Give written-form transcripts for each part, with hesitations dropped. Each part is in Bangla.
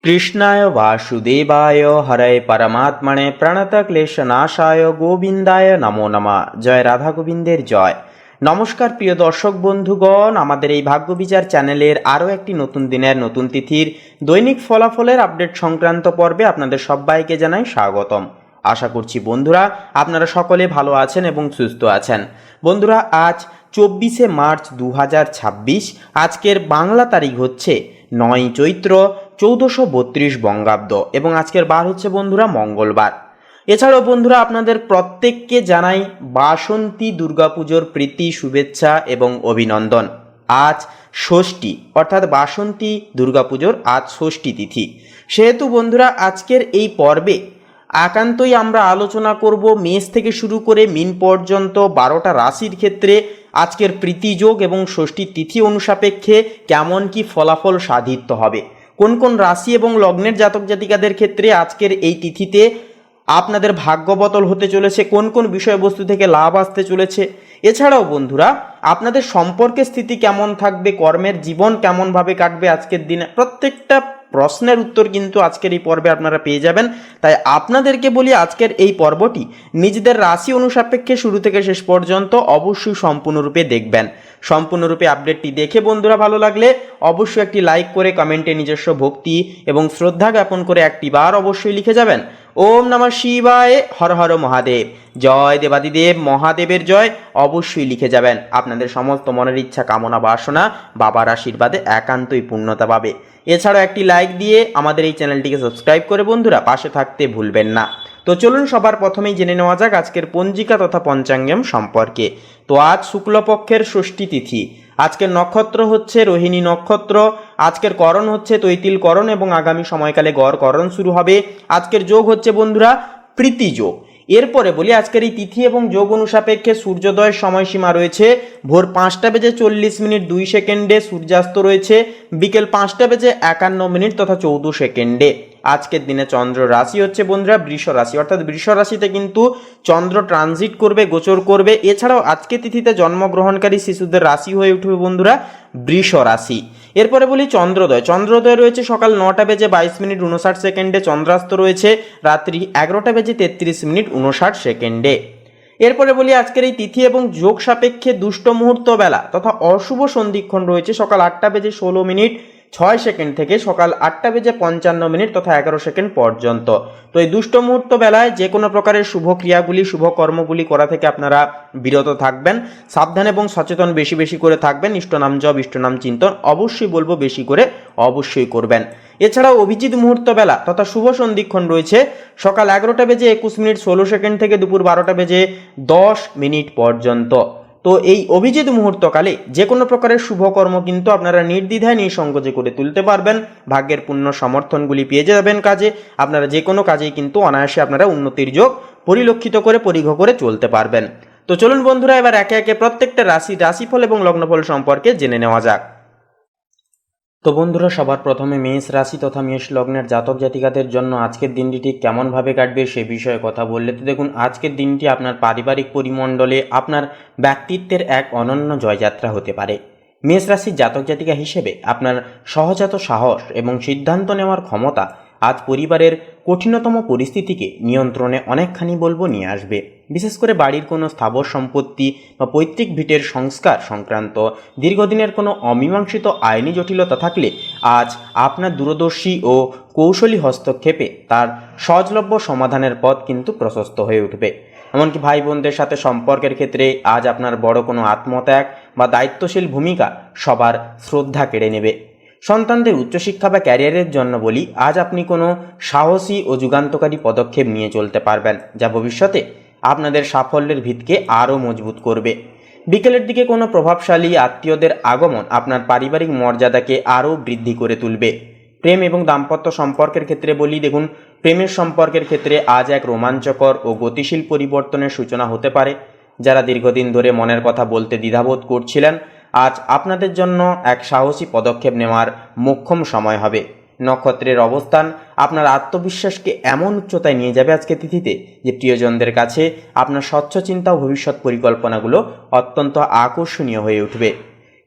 কৃষ্ণায় বাসুদেবায় হরে পরমাত্মনে প্রণতক্লেশনাশায় গোবিন্দায় নমো নমঃ। জয় রাধা গোবিন্দের জয়। নমস্কার প্রিয় দর্শক বন্ধুগণ, আমাদের এই ভাগ্যবিচার চ্যানেলের আরও একটি নতুন দিনের নতুন তিথির দৈনিক ফলাফলের আপডেট সংক্রান্ত পর্বে আপনাদের সবাইকে জানাই স্বাগতম। আশা করছি বন্ধুরা আপনারা সকলে ভালো আছেন এবং সুস্থ আছেন। বন্ধুরা, আজ 24শে মার্চ 2026, আজকের বাংলা তারিখ হচ্ছে 9 চৈত্র 1432 বঙ্গাব্দ এবং আজকের বার হচ্ছে বন্ধুরা মঙ্গলবার। এছাড়াও বন্ধুরা আপনাদের প্রত্যেককে জানাই বাসন্তী দুর্গাপুজোর প্রীতি শুভেচ্ছা এবং অভিনন্দন। আজ ষষ্ঠী অর্থাৎ বাসন্তী দুর্গাপুজোর আজ ষষ্ঠী তিথি। সেহেতু বন্ধুরা আজকের এই পর্বে একান্তই আমরা আলোচনা করব মেষ থেকে শুরু করে মিন পর্যন্ত 12টা রাশির ক্ষেত্রে আজকের প্রীতিযোগ এবং ষষ্ঠী তিথি অনুসাপেক্ষে কেমন কি ফলাফল সাধিত হবে, কোন কোন রাশি এবং লগ্নের জাতক জাতিকাদের ক্ষেত্রে আজকের এই তিথিতে আপনাদের ভাগ্য বদল হতে চলেছে, কোন কোন বিষয়বস্তু থেকে লাভ আসতে চলেছে। এছাড়াও বন্ধুরা আপনাদের সম্পর্কের স্থিতি কেমন থাকবে, কর্মের জীবন কেমনভাবে কাটবে আজকের দিনে, প্রত্যেকটা প্রশ্নের উত্তর কিন্তু আজকের এই পর্বে আপনারা পেয়ে যাবেন। তাই আপনাদেরকে বলি আজকের এই পর্বটি নিজেদের রাশি অনুসাপেক্ষে শুরু থেকে শেষ পর্যন্ত অবশ্যই সম্পূর্ণরূপে দেখবেন। সম্পূর্ণরূপে আপডেটটি দেখে বন্ধুরা ভালো লাগলে অবশ্যই একটি লাইক করে কমেন্টে নিজস্ব ভক্তি এবং শ্রদ্ধা জ্ঞাপন করে একটি বার অবশ্যই লিখে যাবেন ওম নমঃ শিবায়, হর হর মহাদেব, জয় দেবাদিদেব মহাদেবের জয় অবশ্যই লিখে যাবেন। আপনাদের সমস্ত মনের ইচ্ছা কামনা বাসনা বাবার আশীর্বাদে একান্তই পূর্ণতা পাবে। এছাড়াও একটি লাইক দিয়ে আমাদের এই চ্যানেলটিকে সাবস্ক্রাইব করে বন্ধুরা পাশে থাকতে ভুলবেন না। তো চলুন সবার প্রথমেই জেনে নেওয়া যাক আজকের পঞ্জিকা তথা পঞ্চাঙ্গম সম্পর্কে। তো আজ শুক্লপক্ষের ষষ্ঠী তিথি, আজকের নক্ষত্র হচ্ছে রোহিণী নক্ষত্র, আজকের করণ হচ্ছে তৈতিল করণ এবং আগামী সময়কালে গড় করণ শুরু হবে। আজকের যোগ হচ্ছে বন্ধুরা প্রীতি যোগ। এরপরে বলি আজকের এই তিথি এবং যোগ অনুসাপেক্ষে সূর্যোদয়ের সময়সীমা রয়েছে ভোর 5:40:02 সূর্যাস্ত রয়েছে বিকেল 5:51 তথা 14 আজকের দিনে চন্দ্র রাশি হচ্ছে বন্ধুরা বৃষ রাশি, অর্থাৎ বৃষ রাশিতে কিন্তু চন্দ্র ট্রানজিট করবে, গোচর করবে। এছাড়াও আজকে তিথিতে জন্মগ্রহণকারী শিশুদের রাশি হয়ে উঠবে বন্ধুরা বৃষ রাশি। এরপরে বলি চন্দ্রোদয়। চন্দ্রোদয় রয়েছে সকাল 9:22:59 চন্দ্রাস্ত রয়েছে রাত্রি 11:33:59। এরপরে বলি আজকের এই তিথি এবং যোগ সাপেক্ষে দুষ্ট মুহূর্ত বেলা তথা অশুভ সন্ধিক্ষণ রয়েছে সকাল 8:16:06 থেকে সকাল 8:55 তথা 11 পর্যন্ত। তো এই দুষ্ট মুহূর্ত বেলায় যে কোনো প্রকারের শুভ ক্রিয়াগুলি শুভ কর্মগুলি করা থেকে আপনারা বিরত থাকবেন। সাবধান এবং সচেতন বেশি বেশি করে থাকবেন। ইষ্টনাম জপ ইষ্টনাম চিন্তন অবশ্যই বলবো বেশি করে অবশ্যই করবেন। এছাড়াও অভিজিৎ মুহূর্ত বেলা তথা শুভ সন্ধিক্ষণ রয়েছে সকাল 11:21:16 থেকে দুপুর 12:10 পর্যন্ত। তো এই অভিজিৎ মুহূর্তকালে যে কোনো প্রকারের শুভকর্ম কিন্তু আপনারা নির্দ্বিধায় নিঃসংকোচে করে তুলতে পারবেন। ভাগ্যের পূর্ণ সমর্থনগুলি পেয়ে যাবেন কাজে। আপনারা যে কোনো কাজেই কিন্তু অনায়াসে আপনারা উন্নতির যোগ পরিলক্ষিত করে পরিঘ করে চলতে পারবেন। তো চলুন বন্ধুরা এবার একে একে প্রত্যেকটা রাশিফল এবং লগ্নফল সম্পর্কে জেনে নেওয়া যাক। তো বন্ধুরা সবার প্রথমে মেষ রাশি তথা মেষ লগ্নের জাতক জাতিকাদের জন্য আজকের দিনটি ঠিক কেমনভাবে কাটবে সে বিষয়ে কথা বললে তো দেখুন, আজকের দিনটি আপনার পারিবারিক পরিমণ্ডলে আপনার ব্যক্তিত্বের এক অনন্য জয়যাত্রা হতে পারে। মেষ রাশির জাতক জাতিকা হিসেবে আপনার সহজাত সাহস এবং সিদ্ধান্ত নেওয়ার ক্ষমতা আজ পরিবারের কঠিনতম পরিস্থিতিকে নিয়ন্ত্রণে অনেকখানি বলবো নিয়ে আসবে। বিশেষ করে বাড়ির কোনো স্থাবর সম্পত্তি বা পৈতৃক ভিটের সংস্কার সংক্রান্ত দীর্ঘদিনের কোনো অমীমাংসিত আইনি জটিলতা থাকলে আজ আপনার দূরদর্শী ও কৌশলী হস্তক্ষেপে তার সহজলভ্য সমাধানের পথ কিন্তু প্রশস্ত হয়ে উঠবে। এমনকি ভাই বোনদের সাথে সম্পর্কের ক্ষেত্রে আজ আপনার বড় কোনো আত্মত্যাগ বা দায়িত্বশীল ভূমিকা সবার শ্রদ্ধা কেড়ে নেবে। সন্তানদের উচ্চশিক্ষা বা ক্যারিয়ারের জন্য বলি আজ আপনি কোনো সাহসী ও যুগান্তকারী পদক্ষেপ নিয়ে চলতে পারবেন, যা ভবিষ্যতে আপনাদের সাফল্যের ভিতকে আরও মজবুত করবে। বিকেলের দিকে কোনো প্রভাবশালী আত্মীয়দের আগমন আপনার পারিবারিক মর্যাদাকে আরও বৃদ্ধি করে তুলবে। প্রেম এবং দাম্পত্য সম্পর্কের ক্ষেত্রে বলি দেখুন, প্রেমের সম্পর্কের ক্ষেত্রে আজ এক রোমাঞ্চকর ও গতিশীল পরিবর্তনের সূচনা হতে পারে। যারা দীর্ঘদিন ধরে মনের কথা বলতে দ্বিধাবোধ করছিলেন, আজ আপনাদের জন্য এক সাহসী পদক্ষেপ নেওয়ার মোক্ষম সময় হবে। নক্ষত্রের অবস্থান আপনার আত্মবিশ্বাসকে এমন উচ্চতায় নিয়ে যাবে আজকে তিথিতে যে প্রিয়জনদের কাছে আপনার স্বচ্ছ চিন্তা ও ভবিষ্যৎ পরিকল্পনাগুলো অত্যন্ত আকর্ষণীয় হয়ে উঠবে।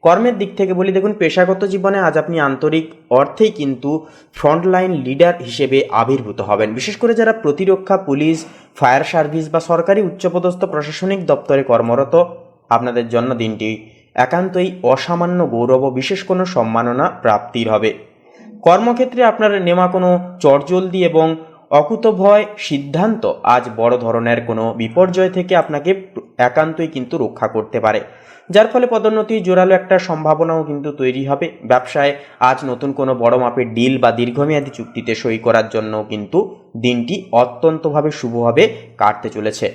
কর্মের দিক থেকে বলি, দেখুন পেশাগত জীবনে আজ আপনি আন্তরিক অর্থেই কিন্তু ফ্রন্টলাইন লিডার হিসেবে আবির্ভূত হবেন। বিশেষ করে যারা প্রতিরক্ষা, পুলিশ, ফায়ার সার্ভিস বা সরকারি উচ্চপদস্থ প্রশাসনিক দপ্তরে কর্মরত, আপনাদের জন্য দিনটি একান্তই অসামান্য গৌরব ও বিশেষ কোনো সম্মাননা প্রাপ্তির হবে। কর্মক্ষেত্রে আপনার নেওয়া কোনো চটজলদি এবং অকুতভয় সিদ্ধান্ত আজ বড় ধরনের কোনো বিপর্যয় থেকে আপনাকে একান্তই কিন্তু রক্ষা করতে পারে, যার ফলে পদোন্নতি জোরালো একটা সম্ভাবনাও কিন্তু তৈরি হবে। ব্যবসায় আজ নতুন কোনো বড় মাপের ডিল বা দীর্ঘমেয়াদী চুক্তিতে সই করার জন্য কিন্তু দিনটি অত্যন্তভাবে শুভভাবে কাটতে চলেছে।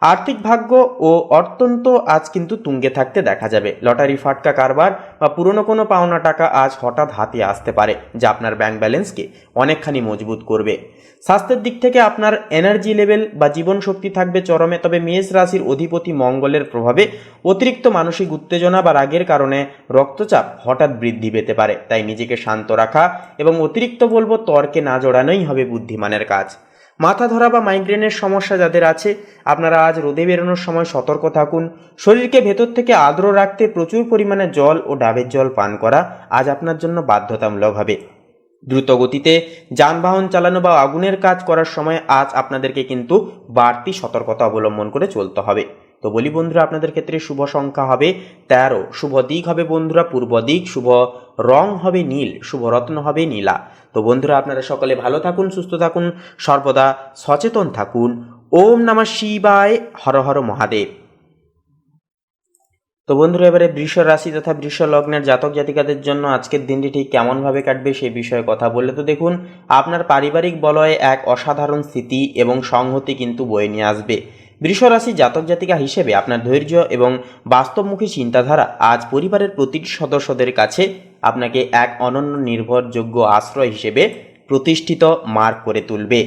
আর্থিক ভাগ্য ও অত্যন্ত আজ কিন্তু তুঙ্গে থাকতে দেখা যাবে। লটারি ফাটকা কারবার বা পুরনো কোনো পাওনা টাকা আজ হঠাৎ হাতে আসতে পারে, যা আপনার ব্যাংক ব্যালেন্সকে অনেকখানি মজবুত করবে। স্বাস্থ্যের দিক থেকে আপনার এনার্জি লেভেল বা জীবন শক্তি থাকবে চরমে, তবে মেষ রাশির অধিপতি মঙ্গলের প্রভাবে অতিরিক্ত মানসিক উত্তেজনা বা রাগের কারণে রক্তচাপ হঠাৎ বৃদ্ধি পেতে পারে। তাই নিজেকে শান্ত রাখা এবং অতিরিক্ত বলবো তর্কে না জড়ানোই হবে বুদ্ধিমানের কাজ। মাথা ধরা বা মাইগ্রেনের সমস্যা যাদের আছে, আপনারা আজ রোদে বেরোনোর সময় সতর্ক থাকুন। শরীরকে ভেতর থেকে আর্দ্র রাখতে প্রচুর পরিমাণে জল ও ডাবের জল পান করা আজ আপনার জন্য বাধ্যতামূলক হবে। দ্রুত গতিতে যানবাহন চালানো বা আগুনের কাজ করার সময় আজ আপনাদেরকে কিন্তু বাড়তি সতর্কতা অবলম্বন করে চলতে হবে। তো বলি বন্ধুরা, আপনাদের ক্ষেত্রে শুভ সংখ্যা হবে 13, শুভ দিক হবে বন্ধুরা পূর্ব দিক, শুভ রং হবে নীল, শুভ রত্ন হবে নীলা। তো বন্ধুরা, আপনারা সকলে ভালো থাকুন, সুস্থ থাকুন, সর্বদা সচেতন থাকুন। ওম নমঃ শিবায়, হর হর মহাদেব। তো বন্ধুরা, এবারে বৃষ রাশি তথা বৃষ লগ্নের জাতক জাতিকাদের জন্য আজকের দিনটি ঠিক কেমনভাবে কাটবে সেই বিষয়ে কথা বললে, তো দেখুন আপনার পারিবারিক বলয়ে এক অসাধারণ স্থিতি এবং সংহতি কিন্তু বয়ে নিয়ে আসবে। বৃষ রাশি জাতক জাতিকা হিসেবে আপনার ধৈর্য এবং বাস্তবমুখী চিন্তাধারা আজ পরিবারের প্রতিটি সদস্যদের কাছে আপনাকে এক অনন্য নির্ভরযোগ্য আশ্রয় হিসেবে প্রতিষ্ঠিত মার্ক করে তুলবে।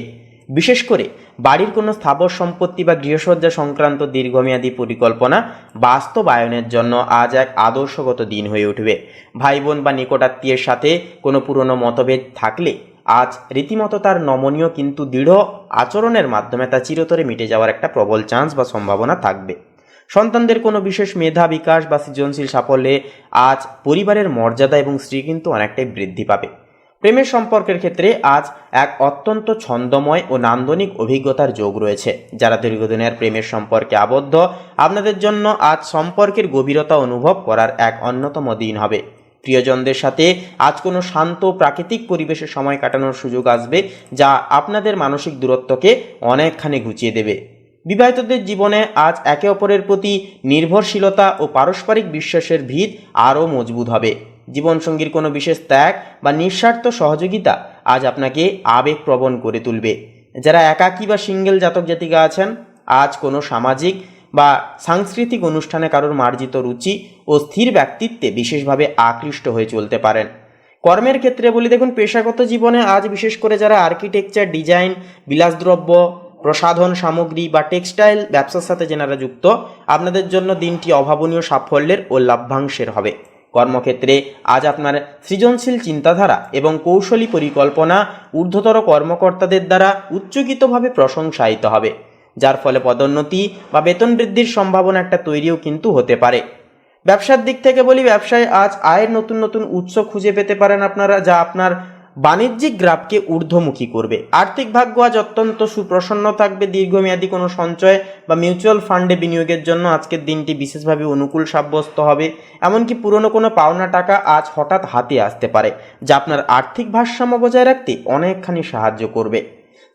বিশেষ করে বাড়ির কোনো স্থাবর সম্পত্তি বা গৃহসজ্জা সংক্রান্ত দীর্ঘমেয়াদী পরিকল্পনা বাস্তবায়নের জন্য আজ এক আদর্শগত দিন হয়ে উঠবে। ভাই বোন বা নিকটাত্মীয়ের সাথে কোনো পুরনো মতভেদ থাকলে আজ রীতিমতো তার নমনীয় কিন্তু দৃঢ় আচরণের মাধ্যমে তা চিরতরে মিটে যাওয়ার একটা প্রবল চান্স বা সম্ভাবনা থাকবে। সন্তানদের কোনো বিশেষ মেধা বিকাশ বা সৃজনশীল সাফল্যে আজ পরিবারের মর্যাদা এবং শ্রী কিন্তু অনেকটাই বৃদ্ধি পাবে। প্রেমের সম্পর্কের ক্ষেত্রে আজ এক অত্যন্ত ছন্দময় ও নান্দনিক অভিজ্ঞতার যোগ রয়েছে। যারা দীর্ঘদিনের প্রেমের সম্পর্কে আবদ্ধ, আপনাদের জন্য আজ সম্পর্কের গভীরতা অনুভব করার এক অন্যতম দিন হবে। প্রিয়জনদের সাথে আজ কোনো শান্ত প্রাকৃতিক পরিবেশে সময় কাটানোর সুযোগ আসবে, যা আপনাদের মানসিক দূরত্বকে অনেকখানি ঘুচিয়ে দেবে। বিবাহিতদের জীবনে আজ একে অপরের প্রতি নির্ভরশীলতা ও পারস্পরিক বিশ্বাসের ভিত আরও মজবুত হবে। জীবনসঙ্গীর কোনো বিশেষ ত্যাগ বা নিঃস্বার্থ সহযোগিতা আজ আপনাকে আবেগপ্রবণ করে তুলবে। যারা একাকী বা সিঙ্গেল জাতক জাতিকা আছেন, আজ কোনো সামাজিক বা সাংস্কৃতিক অনুষ্ঠানে কারোর মার্জিত রুচি ও স্থির ব্যক্তিত্বে বিশেষভাবে আকৃষ্ট হয়ে চলতে পারেন। কর্মের ক্ষেত্রে বলি, দেখুন পেশাগত জীবনে আজ বিশেষ করে যারা আর্কিটেকচার, ডিজাইন, বিলাসদ্রব্য, প্রসাধন সামগ্রী বা টেক্সটাইল ব্যবসার সাথে যেনারা যুক্ত, আপনাদের জন্য দিনটি অভাবনীয় সাফল্যের ও লাভ্যাংশের হবে। কর্মক্ষেত্রে আজ আপনার সৃজনশীল চিন্তাধারা এবং কৌশলী পরিকল্পনা ঊর্ধ্বতর কর্মকর্তাদের দ্বারা উচ্চকিতভাবে প্রশংসায়িত হবে, যার ফলে পদোন্নতি বা বেতন বৃদ্ধির সম্ভাবনা একটা তৈরিও কিন্তু হতে পারে। ব্যবসার দিক থেকে বলি, ব্যবসায় আজ আয়ের নতুন নতুন উৎস খুঁজে পেতে পারেন আপনারা, যা আপনার বাণিজ্যিক গ্রাফকে ঊর্ধ্বমুখী করবে। আর্থিক ভাগ্য আজ অত্যন্ত সুপ্রসন্ন থাকবে। দীর্ঘমেয়াদী কোনো সঞ্চয় বা মিউচুয়াল ফান্ডে বিনিয়োগের জন্য আজকের দিনটি বিশেষভাবে অনুকূল সাব্যস্ত হবে। এমনকি পুরনো কোনো পাওনা টাকা আজ হঠাৎ হাতে আসতে পারে, যা আপনার আর্থিক ভারসাম্য বজায় রাখতে অনেকখানি সাহায্য করবে।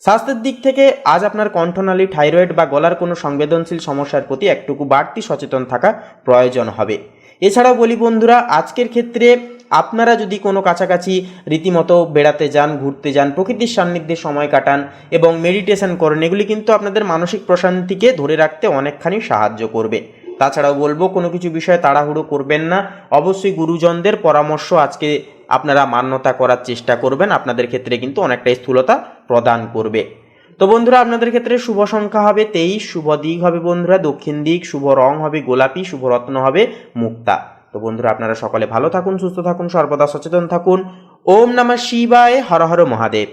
স্বাস্থ্যের দিক থেকে আজ আপনার কণ্ঠনালী, থাইরয়েড বা গলার কোনো সংবেদনশীল সমস্যার প্রতি একটুকু বাড়তি সচেতন থাকা প্রয়োজন হবে। এছাড়াও বলি বন্ধুরা, আজকের ক্ষেত্রে আপনারা যদি কোনো কাছাকাছি রীতিমতো বেড়াতে যান, ঘুরতে যান, প্রকৃতির সান্নিধ্যে সময় কাটান এবং মেডিটেশন করেন, এগুলি কিন্তু আপনাদের মানসিক প্রশান্তিকে ধরে রাখতে অনেকখানি সাহায্য করবে। তাছাড়াও বলবো, কোনো কিছু বিষয়ে তাড়াহুড়ো করবেন না। অবশ্যই গুরুজনদের পরামর্শ আজকে আপনারা মান্যতা করার চেষ্টা করবেন, আপনাদের ক্ষেত্রে কিন্তু অনেকটা স্থূলতা প্রদান করবে। তো বন্ধুরা, আপনাদের ক্ষেত্রে শুভ সংখ্যা হবে 23, শুভ দিক হবে বন্ধুরা দক্ষিণ দিক, শুভ রং হবে গোলাপি, শুভ রত্ন হবে মুক্তা। তো বন্ধুরা, আপনারা সকলে ভালো থাকুন, সুস্থ থাকুন, সর্বদা সচেতন থাকুন। ওম নমঃ শিবায়, হর হর মহাদেব।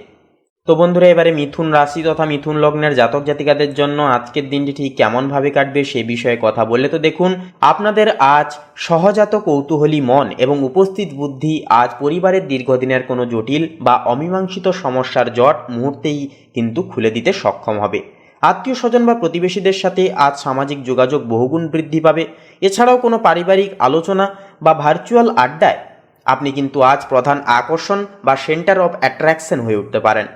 তো বন্ধুরা, এবারে মিথুন রাশি তথা মিথুন লগ্নের জাতক জাতিকাদের জন্য আজকের দিনটি ঠিক কেমনভাবে কাটবে সে বিষয়ে কথা বললে তো দেখুন, আপনাদের আজ সহজাত কৌতূহলী মন এবং উপস্থিত বুদ্ধি আজ পরিবারের দীর্ঘদিনের কোনো জটিল বা অমীমাংসিত সমস্যার জট মুহূর্তেই কিন্তু খুলে দিতে সক্ষম হবে। আত্মীয় স্বজন বা প্রতিবেশীদের সাথে আজ সামাজিক যোগাযোগ বহুগুণ বৃদ্ধি পাবে। এছাড়াও কোনো পারিবারিক আলোচনা বা ভার্চুয়াল আড্ডায় আপনি কিন্তু আজ প্রধান আকর্ষণ বা সেন্টার অফ অ্যাট্রাকশন হয়ে উঠতে পারেন।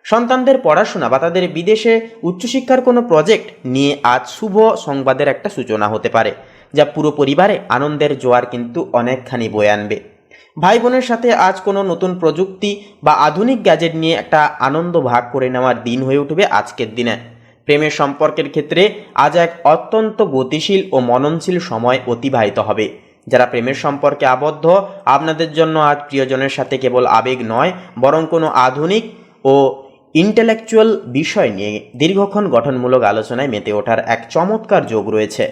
সন্তানদের পড়াশোনা বা তাদের বিদেশে উচ্চশিক্ষার কোনো প্রজেক্ট নিয়ে আজ শুভ সংবাদের একটা সূচনা হতে পারে, যা পুরো পরিবারে আনন্দের জোয়ার কিন্তু অনেকখানি বয়ে আনবে। ভাই বোনের সাথে আজ কোনো নতুন প্রযুক্তি বা আধুনিক গ্যাজেট নিয়ে একটা আনন্দ ভাগ করে নেওয়ার দিন হয়ে উঠবে আজকের দিনে। প্রেমের সম্পর্কের ক্ষেত্রে আজ এক অত্যন্ত গতিশীল ও মননশীল সময় অতিবাহিত হবে। যারা প্রেমের সম্পর্কে আবদ্ধ, আপনাদের জন্য আজ প্রিয়জনের সাথে কেবল আবেগ নয়, বরং কোনো আধুনিক ও ইন্টেলেকচুয়াল বিষয় নিয়ে দীর্ঘক্ষণ গঠনমূলক আলোচনায় মেতে ওঠার এক চমৎকার যোগ রয়েছে।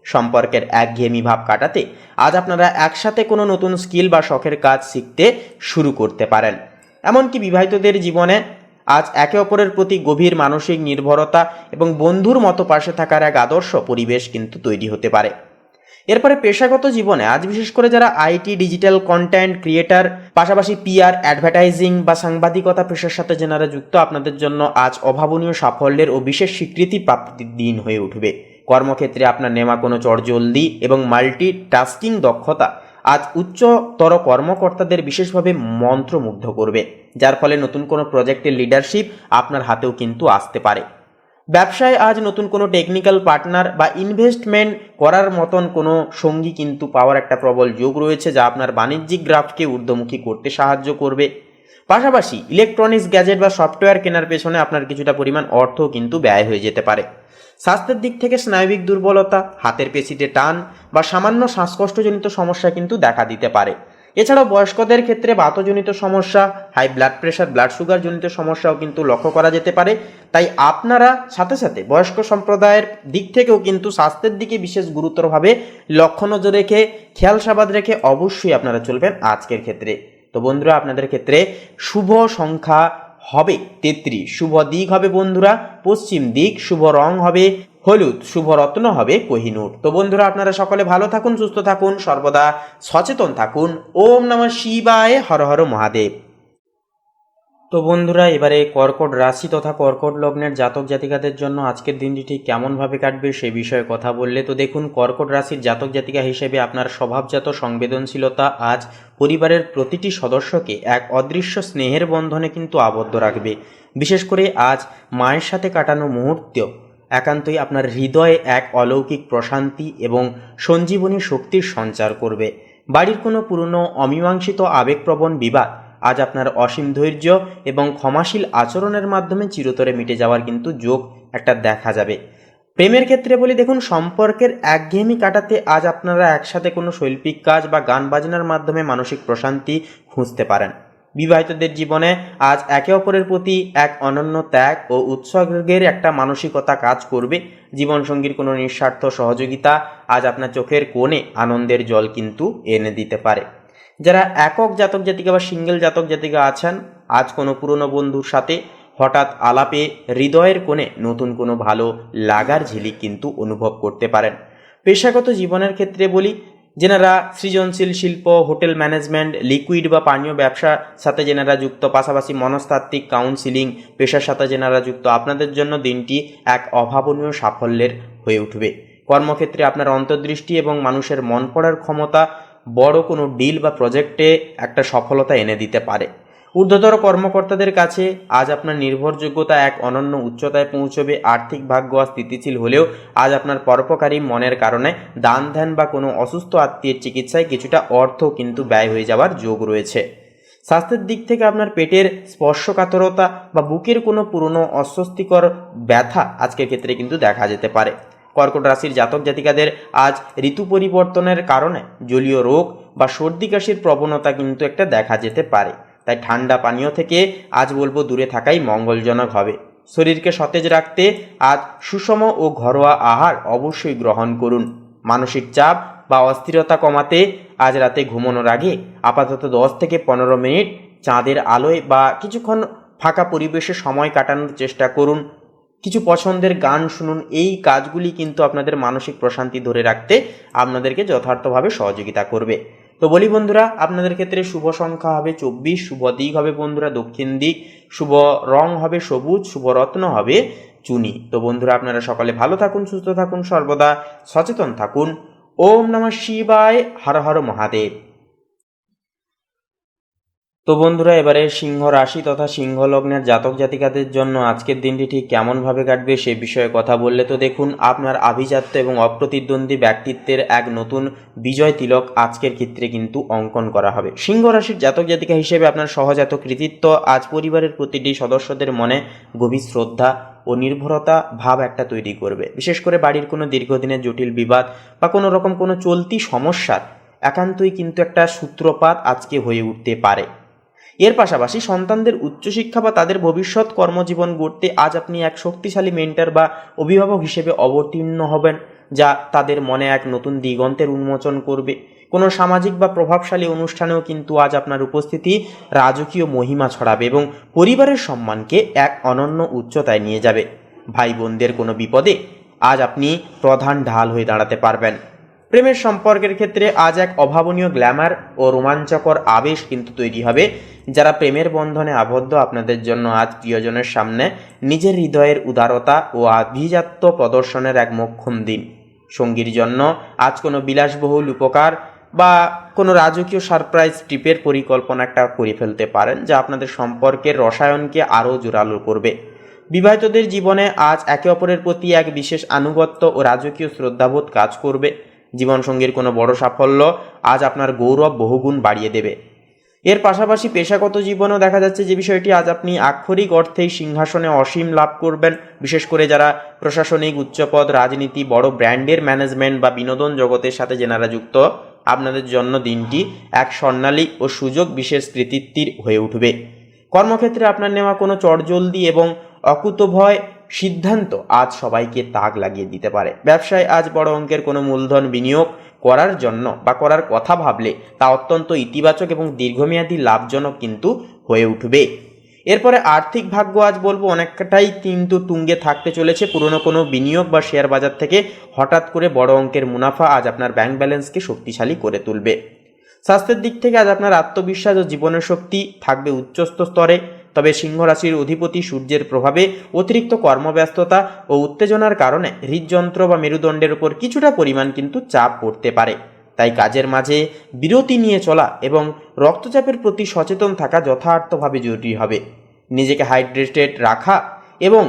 সম্পর্কের একঘেয়েমি ভাব কাটাতে আজ আপনারা একসাথে কোনো নতুন স্কিল বা শখের কাজ শিখতে শুরু করতে পারেন। এমনকি বিবাহিতদের জীবনে আজ একে অপরের প্রতি গভীর মানসিক নির্ভরতা এবং বন্ধুর মতো পাশে থাকার এক আদর্শ পরিবেশ কিন্তু তৈরি হতে পারে। এরপরে পেশাগত জীবনে আজ বিশেষ করে যারা আইটি, ডিজিটাল কন্টেন্ট ক্রিয়েটার, পাশাপাশি পিআর, অ্যাডভার্টাইজিং বা সাংবাদিকতা পেশার সাথে যারা যুক্ত, আপনাদের জন্য আজ অভাবনীয় সাফল্যের ও বিশেষ স্বীকৃতি প্রাপ্তির দিন হয়ে উঠবে। কর্মক্ষেত্রে আপনার নেওয়া কোনো চটজলদি এবং মাল্টিটাস্কিং দক্ষতা আজ উচ্চতর কর্মকর্তাদের বিশেষভাবে মন্ত্রমুগ্ধ করবে, যার ফলে নতুন কোনো প্রজেক্টের লিডারশিপ আপনার হাতেও কিন্তু আসতে পারে। ব্যবসায় আজ নতুন কোনো টেকনিক্যাল পার্টনার বা ইনভেস্টমেন্ট করার মতন কোনো সঙ্গী কিন্তু পাওয়ার একটা প্রবল যোগ রয়েছে, যা আপনার বাণিজ্যিক গ্রাফকে ঊর্ধ্বমুখী করতে সাহায্য করবে। পাশাপাশি ইলেকট্রনিক্স গ্যাজেট বা সফটওয়্যার কেনার পেছনে আপনার কিছুটা পরিমাণ অর্থ কিন্তু ব্যয় হয়ে যেতে পারে। স্বাস্থ্যের দিক থেকে স্নায়বিক দুর্বলতা, হাতের পেশিতে টান বা সামান্য শ্বাসকষ্টজনিত সমস্যা কিন্তু দেখা দিতে পারে। এছাড়াও বয়স্কদের ক্ষেত্রে বাতজনিত সমস্যা, high blood pressure, blood sugar জনিত সমস্যাও কিন্তু লক্ষ্য করা যেতে পারে। তাই আপনারা সাথে সাথে বয়স্ক সম্প্রদায়ের দিক থেকেও কিন্তু স্বাস্থ্যের দিকে বিশেষ গুরুতরভাবে লক্ষ্য নজর রেখে, খেয়াল সাবাদ রেখে অবশ্যই আপনারা চলবেন আজকের ক্ষেত্রে। তো বন্ধুরা, আপনাদের ক্ষেত্রে শুভ সংখ্যা হবে 33, শুভ দিক হবে বন্ধুরা পশ্চিম দিক, শুভ রং হবে হলুদ, শুভ রত্ন হবে কোহিনূর। তো বন্ধুরা, আপনারা সকলে ভালো থাকুন, সুস্থ থাকুন, সর্বদা সচেতন থাকুন। ওম নমঃ শিবায়, হর হর মহাদেব। তো বন্ধুরা, এবারে কর্কট রাশি তথা কর্কট লগ্নের জাতক জাতিকাদের জন্য আজকের দিনটি ঠিক কেমনভাবে কাটবে সে বিষয়ে কথা বললে তো দেখুন, কর্কট রাশির জাতক জাতিকা হিসেবে আপনার স্বভাবজাত সংবেদনশীলতা আজ পরিবারের প্রতিটি সদস্যকে এক অদৃশ্য স্নেহের বন্ধনে কিন্তু আবদ্ধ রাখবে। বিশেষ করে আজ মায়ের সাথে কাটানো মুহূর্ত একান্তই আপনার হৃদয়ে এক অলৌকিক প্রশান্তি এবং সঞ্জীবনী শক্তির সঞ্চার করবে। বাড়ির কোনো পুরনো অমীমাংসিত আবেগপ্রবণ বিবাদ আজ আপনার অসীম ধৈর্য এবং ক্ষমাশীল আচরণের মাধ্যমে চিরতরে মিটে যাওয়ার কিন্তু যোগ একটা দেখা যাবে। প্রেমের ক্ষেত্রে বলি, দেখুন, সম্পর্কের একঘেয়েমি কাটাতে আজ আপনারা একসাথে কোনো শৈল্পিক কাজ বা গান বাজনার মাধ্যমে মানসিক প্রশান্তি খুঁজতে পারেন। বিবাহিতদের জীবনে আজ একে অপরের প্রতি এক অনন্য ত্যাগ ও উৎসর্গের একটা মানসিকতা কাজ করবে। জীবনসঙ্গীর কোনো নিঃস্বার্থ সহযোগিতা আজ আপনার চোখের কোণে আনন্দের জল কিন্তু এনে দিতে পারে। যারা একক জাতক জাতিকা বা সিঙ্গেল জাতক জাতিকা আছেন, আজ কোনো পুরনো বন্ধুর সাথে হঠাৎ আলাপে হৃদয়ের কোণে নতুন কোনো ভালো লাগার ঝিলিক কিন্তু অনুভব করতে পারেন। পেশাগত জীবনের ক্ষেত্রে বলি, যেনারা সৃজনশীল শিল্প, হোটেল ম্যানেজমেন্ট, লিকুইড বা পানীয় ব্যবসার সাথে যেনারা যুক্ত, পাশাপাশি মনস্তাত্ত্বিক কাউন্সিলিং পেশার সাথে যেনারা যুক্ত, আপনাদের জন্য দিনটি এক অভাবনীয় সাফল্যের হয়ে উঠবে। কর্মক্ষেত্রে আপনার অন্তর্দৃষ্টি এবং মানুষের মন পড়ার ক্ষমতা বড় কোনো ডিল বা প্রজেক্টে একটা সফলতা এনে দিতে পারে। ঊর্ধ্বতর কর্মকর্তাদের কাছে আজ আপনার নির্ভরযোগ্যতা এক অনন্য উচ্চতায় পৌঁছবে। আর্থিক ভাগ্য স্থিতিশীল হলেও আজ আপনার পরোপকারী মনের কারণে দান ধ্যান বা কোনো অসুস্থ আত্মীয়ের চিকিৎসায় কিছুটা অর্থ কিন্তু ব্যয় হয়ে যাওয়ার যোগ রয়েছে। স্বাস্থ্যের দিক থেকে আপনার পেটের স্পর্শকাতরতা বা বুকের কোনো পুরনো অস্বস্তিকর ব্যথা আজকের ক্ষেত্রে কিন্তু দেখা যেতে পারে। কর্কট রাশির জাতক জাতিকাদের আজ ঋতু পরিবর্তনের কারণে জলীয় রোগ বা সর্দি কাশির প্রবণতা কিন্তু একটা দেখা যেতে পারে। তাই ঠান্ডা পানীয় থেকে আজ বলবো দূরে থাকাই মঙ্গলজনক হবে। শরীরকে সতেজ রাখতে আজ সুষম ও ঘরোয়া আহার অবশ্যই গ্রহণ করুন। মানসিক চাপ বা অস্থিরতা কমাতে আজ রাতে ঘুমানোর আগে আপাতত 10 থেকে 15 মিনিট চাঁদের আলোয় বা কিছুক্ষণ ফাঁকা পরিবেশে সময় কাটানোর চেষ্টা করুন, কিছু পছন্দের গান শুনুন। এই কাজগুলি কিন্তু আপনাদের মানসিক প্রশান্তি ধরে রাখতে আপনাদেরকে যথার্থভাবে সহযোগিতা করবে। তো বলি বন্ধুরা, আপনাদের ক্ষেত্রে শুভ সংখ্যা হবে 24, শুভ দিক হবে বন্ধুরা দক্ষিণ দিক, শুভ রং হবে সবুজ, শুভ রত্ন হবে চুনি। তো বন্ধুরা, আপনারা সকলে ভালো থাকুন, সুস্থ থাকুন, সর্বদা সচেতন থাকুন। ওম নমঃ শিবায়, হর হর মহাদেব। তো বন্ধুরা, এবারে সিংহ রাশি তথা সিংহ লগ্নের জাতক জাতিকাদের জন্য আজকের দিনটি ঠিক কেমনভাবে কাটবে সে বিষয়ে কথা বললে তো দেখুন, আপনার আভিজাত্য এবং অপ্রতিদ্বন্দ্বী ব্যক্তিত্বের এক নতুন বিজয় তিলক আজকের ক্ষেত্রে কিন্তু অঙ্কন করা হবে। সিংহ রাশির জাতক জাতিকা হিসেবে আপনার সহজাত কৃতিত্ব আজ পরিবারের প্রতিটি সদস্যদের মনে গভীর শ্রদ্ধা ও নির্ভরতা ভাব একটা তৈরি করবে। বিশেষ করে বাড়ির কোনো দীর্ঘদিনের জটিল বিবাদ বা কোনো রকম কোনো চলতি সমস্যার একান্তই কিন্তু একটা সূত্রপাত আজকে হয়ে উঠতে পারে। এর পাশাপাশি সন্তানদের উচ্চশিক্ষা বা তাদের ভবিষ্যৎ কর্মজীবন গড়তে আজ আপনি এক শক্তিশালী মেন্টর বা অভিভাবক হিসেবে অবতীর্ণ হবেন, যা তাদের মনে এক নতুন দিগন্তের উন্মোচন করবে। কোনো সামাজিক বা প্রভাবশালী অনুষ্ঠানেও কিন্তু আজ আপনার উপস্থিতি রাজকীয় মহিমা ছড়াবে এবং পরিবারের সম্মানকে এক অনন্য উচ্চতায় নিয়ে যাবে। ভাই বোনদের কোনো বিপদে আজ আপনি প্রধান ঢাল হয়ে দাঁড়াতে পারবেন। প্রেমের সম্পর্কের ক্ষেত্রে আজ এক অভাবনীয় গ্ল্যামার ও রোমাঞ্চকর আবেশ কিন্তু তৈরি হবে। যারা প্রেমের বন্ধনে আবদ্ধ, আপনাদের জন্য আজ প্রিয়জনের সামনে নিজের হৃদয়ের উদারতা ও আভিজাত্য প্রদর্শনের এক মোক্ষম দিন। সঙ্গীর জন্য আজ কোনো বিলাসবহুল উপকার বা কোনো রাজকীয় সারপ্রাইজ ট্রিপের পরিকল্পনা একটা করে ফেলতে পারেন, যা আপনাদের সম্পর্কের রসায়নকে আরও জোরালো করবে। বিবাহিতদের জীবনে আজ একে অপরের প্রতি এক বিশেষ আনুগত্য ও রাজকীয় শ্রদ্ধাবোধ কাজ করবে। জীবনসঙ্গীর কোনো বড় সাফল্য আজ আপনার গৌরব বহুগুণ বাড়িয়ে দেবে। এর পাশাপাশি পেশাগত জীবনেও দেখা যাচ্ছে যে বিষয়টি আজ আপনি আক্ষরিক অর্থেই সিংহাসনে অসীম লাভ করবেন। বিশেষ করে যারা প্রশাসনিক উচ্চপদ, রাজনীতি, বড় ব্র্যান্ডের ম্যানেজমেন্ট বা বিনোদন জগতের সাথে যেনারা যুক্ত, আপনাদের জন্য দিনটি এক স্বর্ণালী ও সুযোগ বিশেষ কৃতিত্বের হয়ে উঠবে। কর্মক্ষেত্রে আপনার নেওয়া কোনো চটজলদি এবং অকুতোভয় সিদ্ধান্ত আজ সবাইকে তাক লাগিয়ে দিতে পারে। ব্যবসায় আজ বড় অঙ্কের কোনো মূলধন বিনিয়োগ করার জন্য বা করার কথা ভাবলে তা অত্যন্ত ইতিবাচক এবং দীর্ঘমেয়াদী লাভজনক কিন্তু হয়ে উঠবে। এরপরে আর্থিক ভাগ্য আজ বলবো অনেকটাই কিন্তু তুঙ্গে থাকতে চলেছে। পুরনো কোনো বিনিয়োগ বা শেয়ার বাজার থেকে হঠাৎ করে বড় অঙ্কের মুনাফা আজ আপনার ব্যাংক ব্যালেন্সকে শক্তিশালী করে তুলবে। স্বাস্থ্যের দিক থেকে আজ আপনার আত্মবিশ্বাস ও জীবনের শক্তি থাকবে উচ্চস্থ স্তরে। তবে সিংহ রাশির অধিপতি সূর্যের প্রভাবে অতিরিক্ত কর্মব্যস্ততা ও উত্তেজনার কারণে হৃদযন্ত্র বা মেরুদণ্ডের উপর কিছুটা পরিমাণ কিন্তু চাপ পড়তে পারে। তাই কাজের মাঝে বিরতি নিয়ে চলা এবং রক্তচাপের প্রতি সচেতন থাকা যথার্থভাবে জরুরি হবে। নিজেকে হাইড্রেটেড রাখা এবং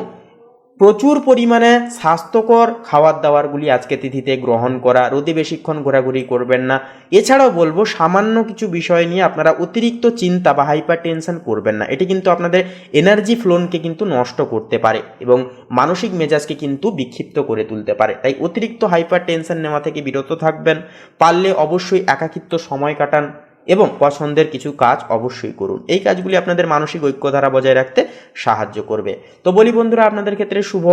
প্রচুর পরিমাণে স্বাস্থ্যকর খাবার দাবারগুলি আজকে তিথিতে গ্রহণ করা, রোদে বেশিক্ষণ ঘোরাঘুরি করবেন না। এছাড়াও বলবো সামান্য কিছু বিষয় নিয়ে আপনারা অতিরিক্ত চিন্তা বা হাইপার টেনশন করবেন না। এটি কিন্তু আপনাদের এনার্জি ফ্লোনকে কিন্তু নষ্ট করতে পারে এবং মানসিক মেজাজকে কিন্তু বিক্ষিপ্ত করে তুলতে পারে। তাই অতিরিক্ত হাইপার টেনশন নেওয়া থেকে বিরত থাকবেন। পারলে অবশ্যই একাকিত্ব সময় কাটান এবং পছন্দের কিছু কাজ অবশ্যই করুন। এই কাজগুলি আপনাদের মানসিক ঐক্যধারা বজায় রাখতে সাহায্য করবে। তো বলি বন্ধুরা, আপনাদের ক্ষেত্রে শুভ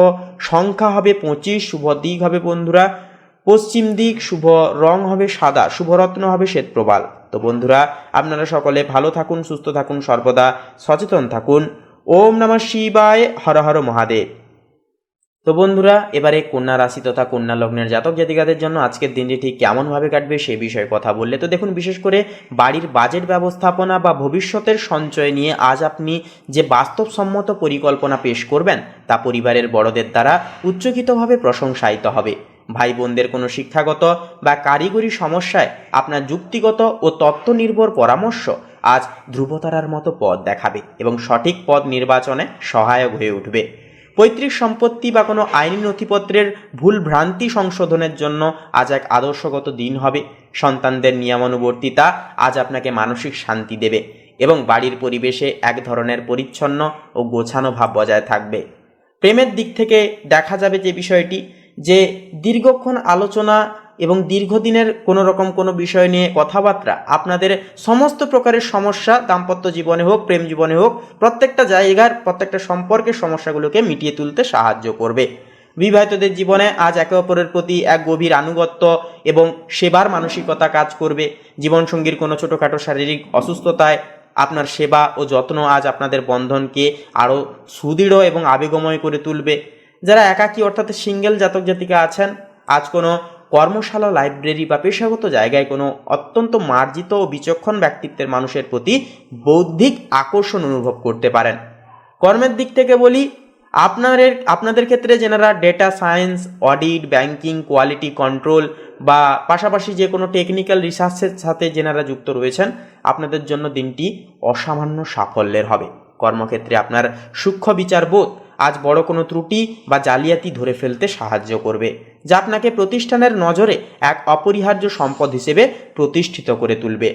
সংখ্যা হবে 25, শুভ দিক হবে বন্ধুরা পশ্চিম দিক, শুভ রং হবে সাদা, শুভ রত্ন হবে শ্বেতপ্রবাল। তো বন্ধুরা, আপনারা সকলে ভালো থাকুন, সুস্থ থাকুন, সর্বদা সচেতন থাকুন। ওম নমঃ শিবায়, হর হর মহাদেব। তো বন্ধুরা, এবারে কন্যা রাশি তথা কন্যা লগ্নের জাতক জাতিকাদের জন্য আজকের দিনটি ঠিক কেমনভাবে কাটবে সে বিষয়ে কথা বললে তো দেখুন, বিশেষ করে বাড়ির বাজেট ব্যবস্থাপনা বা ভবিষ্যতের সঞ্চয় নিয়ে আজ আপনি যে বাস্তবসম্মত পরিকল্পনা পেশ করবেন তা পরিবারের বড়দের দ্বারা উচ্চকিতভাবে প্রশংসায়িত হবে। ভাই বোনদের কোনো শিক্ষাগত বা কারিগরি সমস্যায় আপনার যুক্তিগত ও তত্ত্ব নির্ভর পরামর্শ আজ ধ্রুবতারার মতো পথ দেখাবে এবং সঠিক পথ নির্বাচনে সহায়ক হয়ে উঠবে। পৈতৃক সম্পত্তি বা কোনো আইনি নথিপত্রের ভুল ভ্রান্তি সংশোধনের জন্য আজ এক আদর্শগত দিন হবে। সন্তানদের নিয়মানুবর্তিতা আজ আপনাকে মানসিক শান্তি দেবে এবং বাড়ির পরিবেশে এক ধরনের পরিচ্ছন্ন ও গোছানো ভাব বজায় থাকবে। প্রেমের দিক থেকে দেখা যাবে যে বিষয়টি যে দীর্ঘক্ষণ আলোচনা এবং দীর্ঘদিনের কোনো রকম কোনো বিষয় নিয়ে কথাবার্তা আপনাদের সমস্ত প্রকারের সমস্যা, দাম্পত্য জীবনে হোক, প্রেম জীবনে হোক, প্রত্যেকটা জায়গার প্রত্যেকটা সম্পর্কের সমস্যাগুলোকে মিটিয়ে তুলতে সাহায্য করবে। বিবাহিতদের জীবনে আজ একে অপরের প্রতি এক গভীর আনুগত্য এবং সেবার মানসিকতা কাজ করবে। জীবনসঙ্গীর কোনো ছোটোখাটো শারীরিক অসুস্থতায় আপনার সেবা ও যত্ন আজ আপনাদের বন্ধনকে আরও সুদৃঢ় এবং আবেগময় করে তুলবে। যারা একাকী অর্থাৎ সিঙ্গেল জাতক জাতিকা আছেন, আজ কোনো কর্মশালা, লাইব্রেরি বা পেশাগত জায়গায় কোনো অত্যন্ত মার্জিত ও বিচক্ষণ ব্যক্তিত্বের মানুষের প্রতি বৌদ্ধিক আকর্ষণ অনুভব করতে পারেন। কর্মের দিক থেকে বলি, আপনাদের ক্ষেত্রে যেনারা data science, audit, banking, quality control বা পাশাপাশি যে কোনো টেকনিক্যাল রিসার্চের সাথে যেনারা যুক্ত রয়েছেন, আপনাদের জন্য দিনটি অসামান্য সাফল্যের হবে। কর্মক্ষেত্রে আপনার সূক্ষ্ম বিচারবোধ আজ বড় কোনো ত্রুটি বা জালিয়াতি ধরে ফেলতে সাহায্য করবে, যা আপনাকে প্রতিষ্ঠানের নজরে এক অপরিহার্য সম্পদ হিসেবে প্রতিষ্ঠিত করে তুলবে।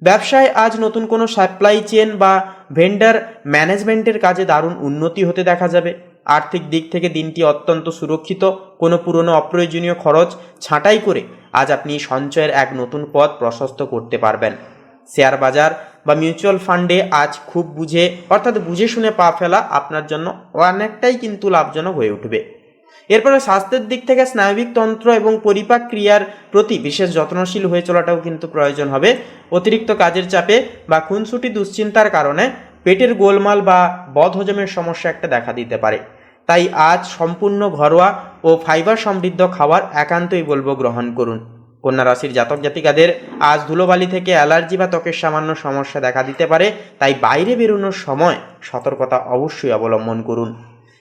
ব্যবসায় আজ নতুন কোনো সাপ্লাই চেন বা ভেন্ডার ম্যানেজমেন্টের কাজে দারুণ উন্নতি হতে দেখা যাবে। আর্থিক দিক থেকে দিনটি অত্যন্ত সুরক্ষিত। কোনো পুরনো অপ্রয়োজনীয় খরচ ছাঁটাই করে আজ আপনি সঞ্চয়ের এক নতুন পথ প্রশস্ত করতে পারবেন। শেয়ার বাজার বা মিউচুয়াল ফান্ডে আজ খুব বুঝে শুনে পা ফেলা আপনার জন্য অনেকটাই কিন্তু লাভজনক হয়ে উঠবে। এরপরে স্বাস্থ্যের দিক থেকে স্নায়বিক তন্ত্র এবং পরিপাক ক্রিয়ার প্রতি বিশেষ যত্নশীল হয়ে চলাটাও কিন্তু প্রয়োজন হবে। অতিরিক্ত কাজের চাপে বা খুনসুটি দুশ্চিন্তার কারণে পেটের গোলমাল বা বদহজমের সমস্যা একটা দেখা দিতে পারে। তাই আজ সম্পূর্ণ ঘরোয়া ও ফাইবার সমৃদ্ধ খাবার একান্তই বলবো গ্রহণ করুন। কন্যা রাশির জাতক জাতিকাদের আজ ধুলোবালি থেকে অ্যালার্জি বা ত্বকের সামান্য সমস্যা দেখা দিতে পারে, তাই বাইরে বেরোনোর সময় সতর্কতা অবশ্যই অবলম্বন করুন।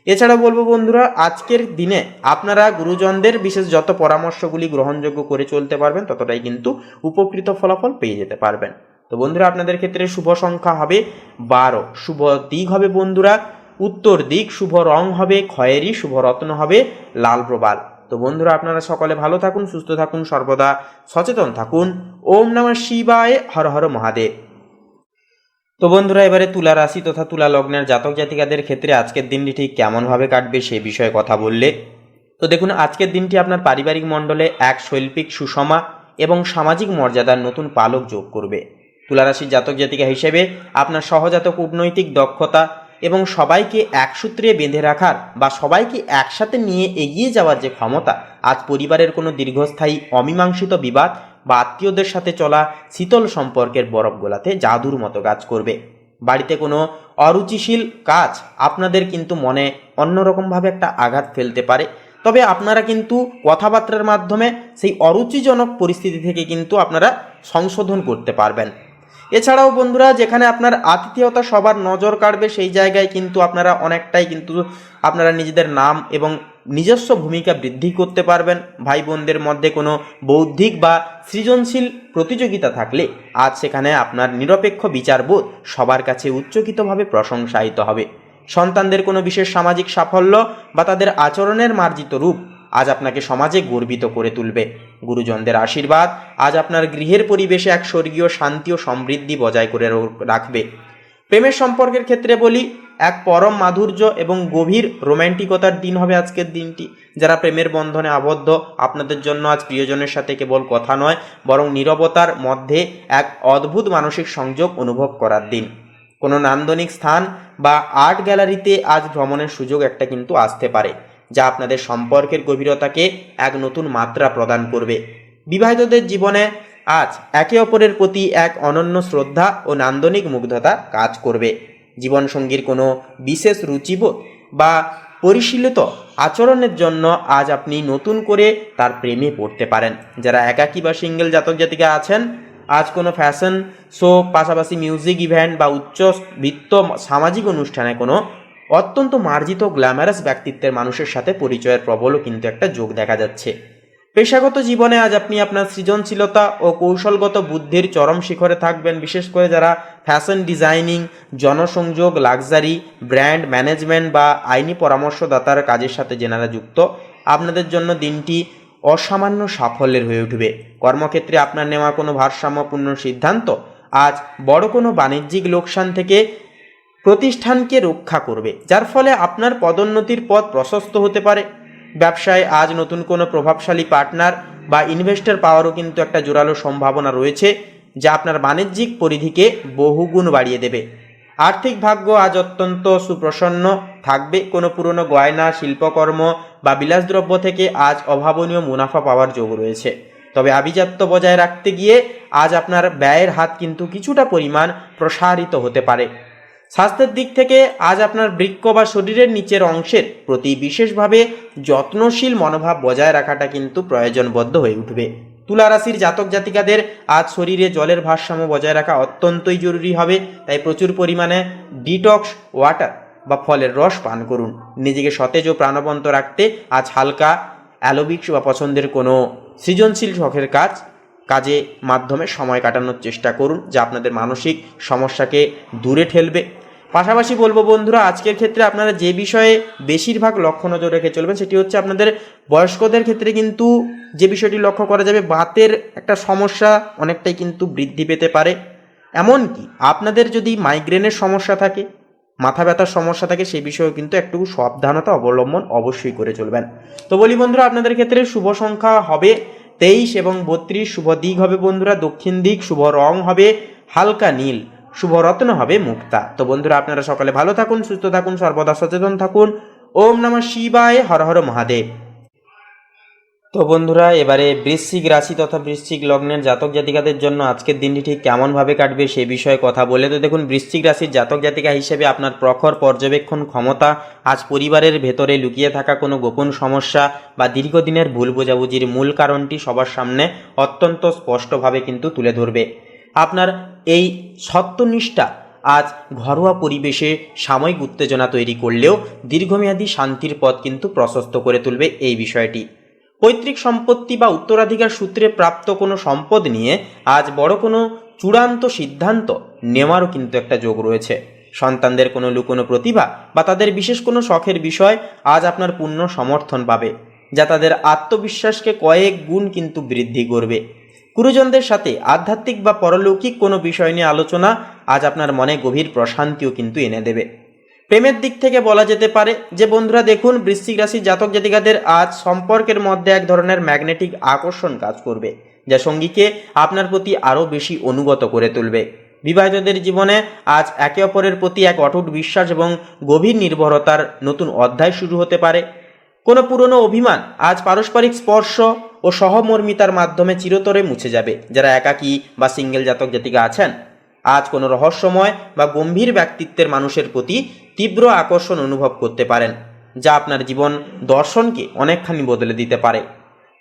এছাড়া বলবো বন্ধুরা, আজকের দিনে আপনারা গুরুজনদের বিশেষ যত পরামর্শগুলি গ্রহণযোগ্য করে চলতে পারবেন, ততটাই কিন্তু উপকৃত ফলাফল পেয়ে যেতে পারবেন। তো বন্ধুরা, আপনাদের ক্ষেত্রে শুভ সংখ্যা হবে 12, শুভ দিক হবে বন্ধুরা উত্তর দিক, শুভ রং হবে খয়েরি, শুভ রত্ন হবে লাল প্রবাল। তো বন্ধুরা, আপনারা সকলে ভালো থাকুন, সুস্থ থাকুন, সর্বদা সচেতন থাকুন। ওম নমঃ শিবায়, হর হর মহাদেব। তো বন্ধুরা, এবারে তুলা রাশি তথা তুলা লগ্নের জাতক জাতিকাদের ক্ষেত্রে আজকের দিনটি ঠিক কেমনভাবে কাটবে সে বিষয়ে কথা বললে, তো দেখুন, আজকের দিনটি আপনার পারিবারিক মণ্ডলে এক শৈল্পিক সুষমা এবং সামাজিক মর্যাদার নতুন পালক যোগ করবে। তুলা রাশির জাতক জাতিকা হিসেবে আপনার সহজাত কূটনৈতিক দক্ষতা এবং সবাইকে এক সূত্রে বেঁধে রাখার বা সবাইকে একসাথে নিয়ে এগিয়ে যাওয়ার যে ক্ষমতা, আজ পরিবারের কোনো দীর্ঘস্থায়ী অমীমাংসিত বিবাদ বা আত্মীয়দের সাথে চলা শীতল সম্পর্কের বরফ গোলাতে জাদুর মতো কাজ করবে। বাড়িতে কোনো অরুচিশীল কাজ আপনাদের কিন্তু মনে অন্যরকমভাবে একটা আঘাত ফেলতে পারে, তবে আপনারা কিন্তু কথাবার্তার মাধ্যমে সেই অরুচিজনক পরিস্থিতি থেকে কিন্তু আপনারা সংশোধন করতে পারবেন। এছাড়াও বন্ধুরা, যেখানে আপনার আতিথেয়তা সবার নজর কাড়বে, সেই জায়গায় কিন্তু আপনারা অনেকটাই কিন্তু আপনারা নিজেদের নাম এবং নিজস্ব ভূমিকা বৃদ্ধি করতে পারবেন। ভাই বোনদের মধ্যে কোনো বৌদ্ধিক বা সৃজনশীল প্রতিযোগিতা থাকলে আজ সেখানে আপনার নিরপেক্ষ বিচারবোধ সবার কাছে উচ্চকিতভাবে প্রশংসায়িত হবে। সন্তানদের কোনো বিশেষ সামাজিক সাফল্য বা তাদের আচরণের মার্জিত রূপ আজ আপনাকে সমাজে গর্বিত করে তুলবে। গুরুজনদের আশীর্বাদ আজ আপনার গৃহের পরিবেশে এক স্বর্গীয় শান্তি ও সমৃদ্ধি বজায় করে রাখবে। প্রেমের সম্পর্কের ক্ষেত্রে বলি, এক পরম মাধুর্য এবং গভীর রোম্যান্টিকতার দিন হবে আজকের দিনটি। যারা প্রেমের বন্ধনে আবদ্ধ, আপনাদের জন্য আজ প্রিয়জনের সাথে কেবল কথা নয়, বরং নীরবতার মধ্যে এক অদ্ভুত মানসিক সংযোগ অনুভব করার দিন। কোনো নান্দনিক স্থান বা আর্ট গ্যালারিতে আজ ভ্রমণের সুযোগ একটা কিন্তু আসতে পারে, যা আপনাদের সম্পর্কের গভীরতাকে এক নতুন মাত্রা প্রদান করবে। বিবাহিতদের জীবনে আজ একে অপরের প্রতি এক অনন্য শ্রদ্ধা ও নান্দনিক মুগ্ধতা কাজ করবে। জীবনসঙ্গীর কোনো বিশেষ রুচিবোধ বা পরিশীলিত আচরণের জন্য আজ আপনি নতুন করে তার প্রেমে পড়তে পারেন। যারা একাকী বা সিঙ্গেল জাতক জাতিকা আছেন, আজ কোনো ফ্যাশন শো, পাশাপাশি মিউজিক ইভেন্ট বা উচ্চবিত্ত সামাজিক অনুষ্ঠানে কোনো অত্যন্ত মার্জিত গ্ল্যামারাস ব্যক্তিত্বের মানুষের সাথে পরিচয়ের প্রবলও কিন্তু একটা যোগ দেখা যাচ্ছে। পেশাগত জীবনে আজ আপনি আপনার সৃজনশীলতা ও কৌশলগত বুদ্ধির চরম শিখরে থাকবেন। বিশেষ করে যারা ফ্যাশন ডিজাইনিং, জনসংযোগ, লাক্সারি, ব্র্যান্ড ম্যানেজমেন্ট বা আইনি পরামর্শদাতার কাজের সাথে যেনারা যুক্ত, আপনাদের জন্য দিনটি অসামান্য সাফল্যের হয়ে উঠবে। কর্মক্ষেত্রে আপনার নেওয়া কোনো ভারসাম্যপূর্ণ সিদ্ধান্ত আজ বড় কোনো বাণিজ্যিক লোকসান থেকে প্রতিষ্ঠানকে রক্ষা করবে, যার ফলে আপনার পদোন্নতির পথ প্রশস্ত হতে পারে। ব্যবসায় আজ নতুন কোনো প্রভাবশালী পার্টনার বা ইনভেস্টর পাওয়ারও কিন্তু একটা জোরালো সম্ভাবনা রয়েছে, যা আপনার বাণিজ্যিক পরিধিকে বহুগুণ বাড়িয়ে দেবে। আর্থিক ভাগ্য আজ অত্যন্ত সুপ্রসন্ন থাকবে। কোনো পুরনো গয়না, শিল্পকর্ম বা বিলাসদ্রব্য থেকে আজ অভাবনীয় মুনাফা পাওয়ার যোগ রয়েছে। তবে আভিজাত্য বজায় রাখতে গিয়ে আজ আপনার ব্যয়ের হাত কিন্তু কিছুটা পরিমাণ প্রসারিত হতে পারে। স্বাস্থ্যের দিক থেকে আজ আপনার বৃক্ক বা শরীরের নিচের অংশের প্রতি বিশেষভাবে যত্নশীল মনোভাব বজায় রাখাটা কিন্তু প্রয়োজনবদ্ধ হয়ে উঠবে। তুলা রাশির জাতক জাতিকাদের আজ শরীরে জলের ভারসাম্য বজায় রাখা অত্যন্তই জরুরি হবে। তাই প্রচুর পরিমাণে ডিটক্স ওয়াটার বা ফলের রস পান করুন। নিজেকে সতেজ ও প্রাণবন্ত রাখতে আজ হালকা অ্যারোবিক্স বা পছন্দের কোনো সৃজনশীল শখের কাজে মাধ্যমে সময় কাটানোর চেষ্টা করুন, যা আপনাদের মানসিক সমস্যাকে দূরে ঠেলবে। পাশাপাশি বলবো বন্ধুরা, আজকের ক্ষেত্রে আপনারা যে বিষয়ে বেশিরভাগ লক্ষ্য নজর রেখে চলবেন সেটি হচ্ছে আপনাদের বয়স্কদের ক্ষেত্রে কিন্তু যে বিষয়টি লক্ষ্য করা যাবে, বাতের একটা সমস্যা অনেকটাই কিন্তু বৃদ্ধি পেতে পারে। এমনকি আপনাদের যদি মাইগ্রেনের সমস্যা থাকে, মাথা ব্যথার সমস্যা থাকে, সেই বিষয়েও কিন্তু একটু সাবধানতা অবলম্বন অবশ্যই করে চলবেন। তো বলি বন্ধুরা, আপনাদের ক্ষেত্রে শুভ সংখ্যা হবে 23 এবং 32, শুভ দিক হবে বন্ধুরা দক্ষিণ দিক, শুভ রং হবে হালকা নীল, শুভ রত্ন হবে মুক্তা। তো বন্ধুরা, আপনারা সকালে ভালো থাকুন, সুস্থ থাকুন, সর্বদা সচেতন থাকুন। ওম নমঃ শিবায়, হর হর মহাদেব। তো বন্ধুরা, এবারে বৃশ্চিক রাশি তথা বৃশ্চিক লগ্নের জাতক জাতিকাদের জন্য আজকের দিনটি ঠিক কেমনভাবে কাটবে সে বিষয়ে কথা বলে। তো দেখুন, বৃশ্চিক রাশির জাতক জাতিকা হিসেবে আপনার প্রখর পর্যবেক্ষণ ক্ষমতা আজ পরিবারের ভেতরে লুকিয়ে থাকা কোনো গোপন সমস্যা বা দীর্ঘদিনের ভুল বোঝাবুঝির মূল কারণটি সবার সামনে অত্যন্ত স্পষ্টভাবে কিন্তু তুলে ধরবে। আপনার এই সত্যনিষ্ঠা আজ ঘরোয়া পরিবেশে সাময়িক উত্তেজনা তৈরি করলেও দীর্ঘমেয়াদী শান্তির পথ কিন্তু প্রশস্ত করে তুলবে এই বিষয়টি। পৈতৃক সম্পত্তি বা উত্তরাধিকার সূত্রে প্রাপ্ত কোনো সম্পদ নিয়ে আজ বড় কোনো চূড়ান্ত সিদ্ধান্ত নেওয়ারও কিন্তু একটা যোগ রয়েছে। সন্তানদের কোনো লুকোনো প্রতিভা বা তাদের বিশেষ কোনো শখের বিষয় আজ আপনার পূর্ণ সমর্থন পাবে, যা তাদের আত্মবিশ্বাসকে কয়েক গুণ কিন্তু বৃদ্ধি করবে। গুরুজনদের সাথে আধ্যাত্মিক বা পরলৌকিক কোনো বিষয় নিয়ে আলোচনা আজ আপনার মনে গভীর প্রশান্তিও কিন্তু এনে দেবে। প্রেমের দিক থেকে বলা যেতে পারে যে বন্ধুরা দেখুন, বৃশ্চিক রাশির জাতক জাতিকাদের আজ সম্পর্কের মধ্যে এক ধরনের ম্যাগনেটিক আকর্ষণ কাজ করবে, যা সঙ্গীকে আপনার প্রতি আরও বেশি অনুগত করে তুলবে। বিবাহিতদের জীবনে আজ একে অপরের প্রতি এক অটুট বিশ্বাস এবং গভীর নির্ভরতার নতুন অধ্যায় শুরু হতে পারে। কোনো পুরনো অভিমান আজ পারস্পরিক স্পর্শ ও সহমর্মিতার মাধ্যমে চিরতরে মুছে যাবে। যারা একাকী বা সিঙ্গেল জাতক জাতিকা আছেন, আজ কোনো রহস্যময় বা গম্ভীর ব্যক্তিত্বের মানুষের প্রতি তীব্র আকর্ষণ অনুভব করতে পারেন, যা আপনার জীবন দর্শনকে অনেকখানি বদলে দিতে পারে।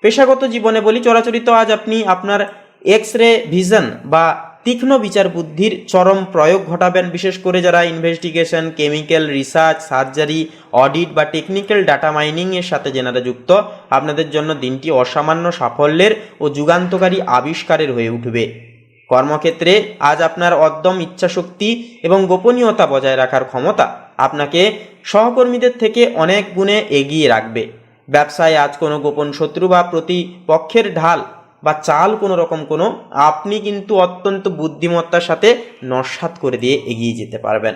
পেশাগত জীবনে বলি, চরাচরিত আজ আপনি আপনার এক্স-রে ভিশন বা তীক্ষ্ণ বিচার বুদ্ধির চরম প্রয়োগ ঘটাবেন। বিশেষ করে যারা investigation, chemical research, surgery, audit বা টেকনিক্যাল ডাটা মাইনিংয়ের সাথে যেনারা যুক্ত, আপনাদের জন্য দিনটি অসামান্য সাফল্যের ও যুগান্তকারী আবিষ্কারের হয়ে উঠবে। কর্মক্ষেত্রে আজ আপনার অদ্যম ইচ্ছাশক্তি এবং গোপনীয়তা বজায় রাখার ক্ষমতা আপনাকে সহকর্মীদের থেকে অনেক গুণে এগিয়ে রাখবে। ব্যবসায় আজ কোনো গোপন শত্রু বা প্রতিপক্ষের ঢাল বা চাল কোনো আপনি কিন্তু অত্যন্ত বুদ্ধিমত্তার সাথে নস্যাৎ করে দিয়ে এগিয়ে যেতে পারবেন।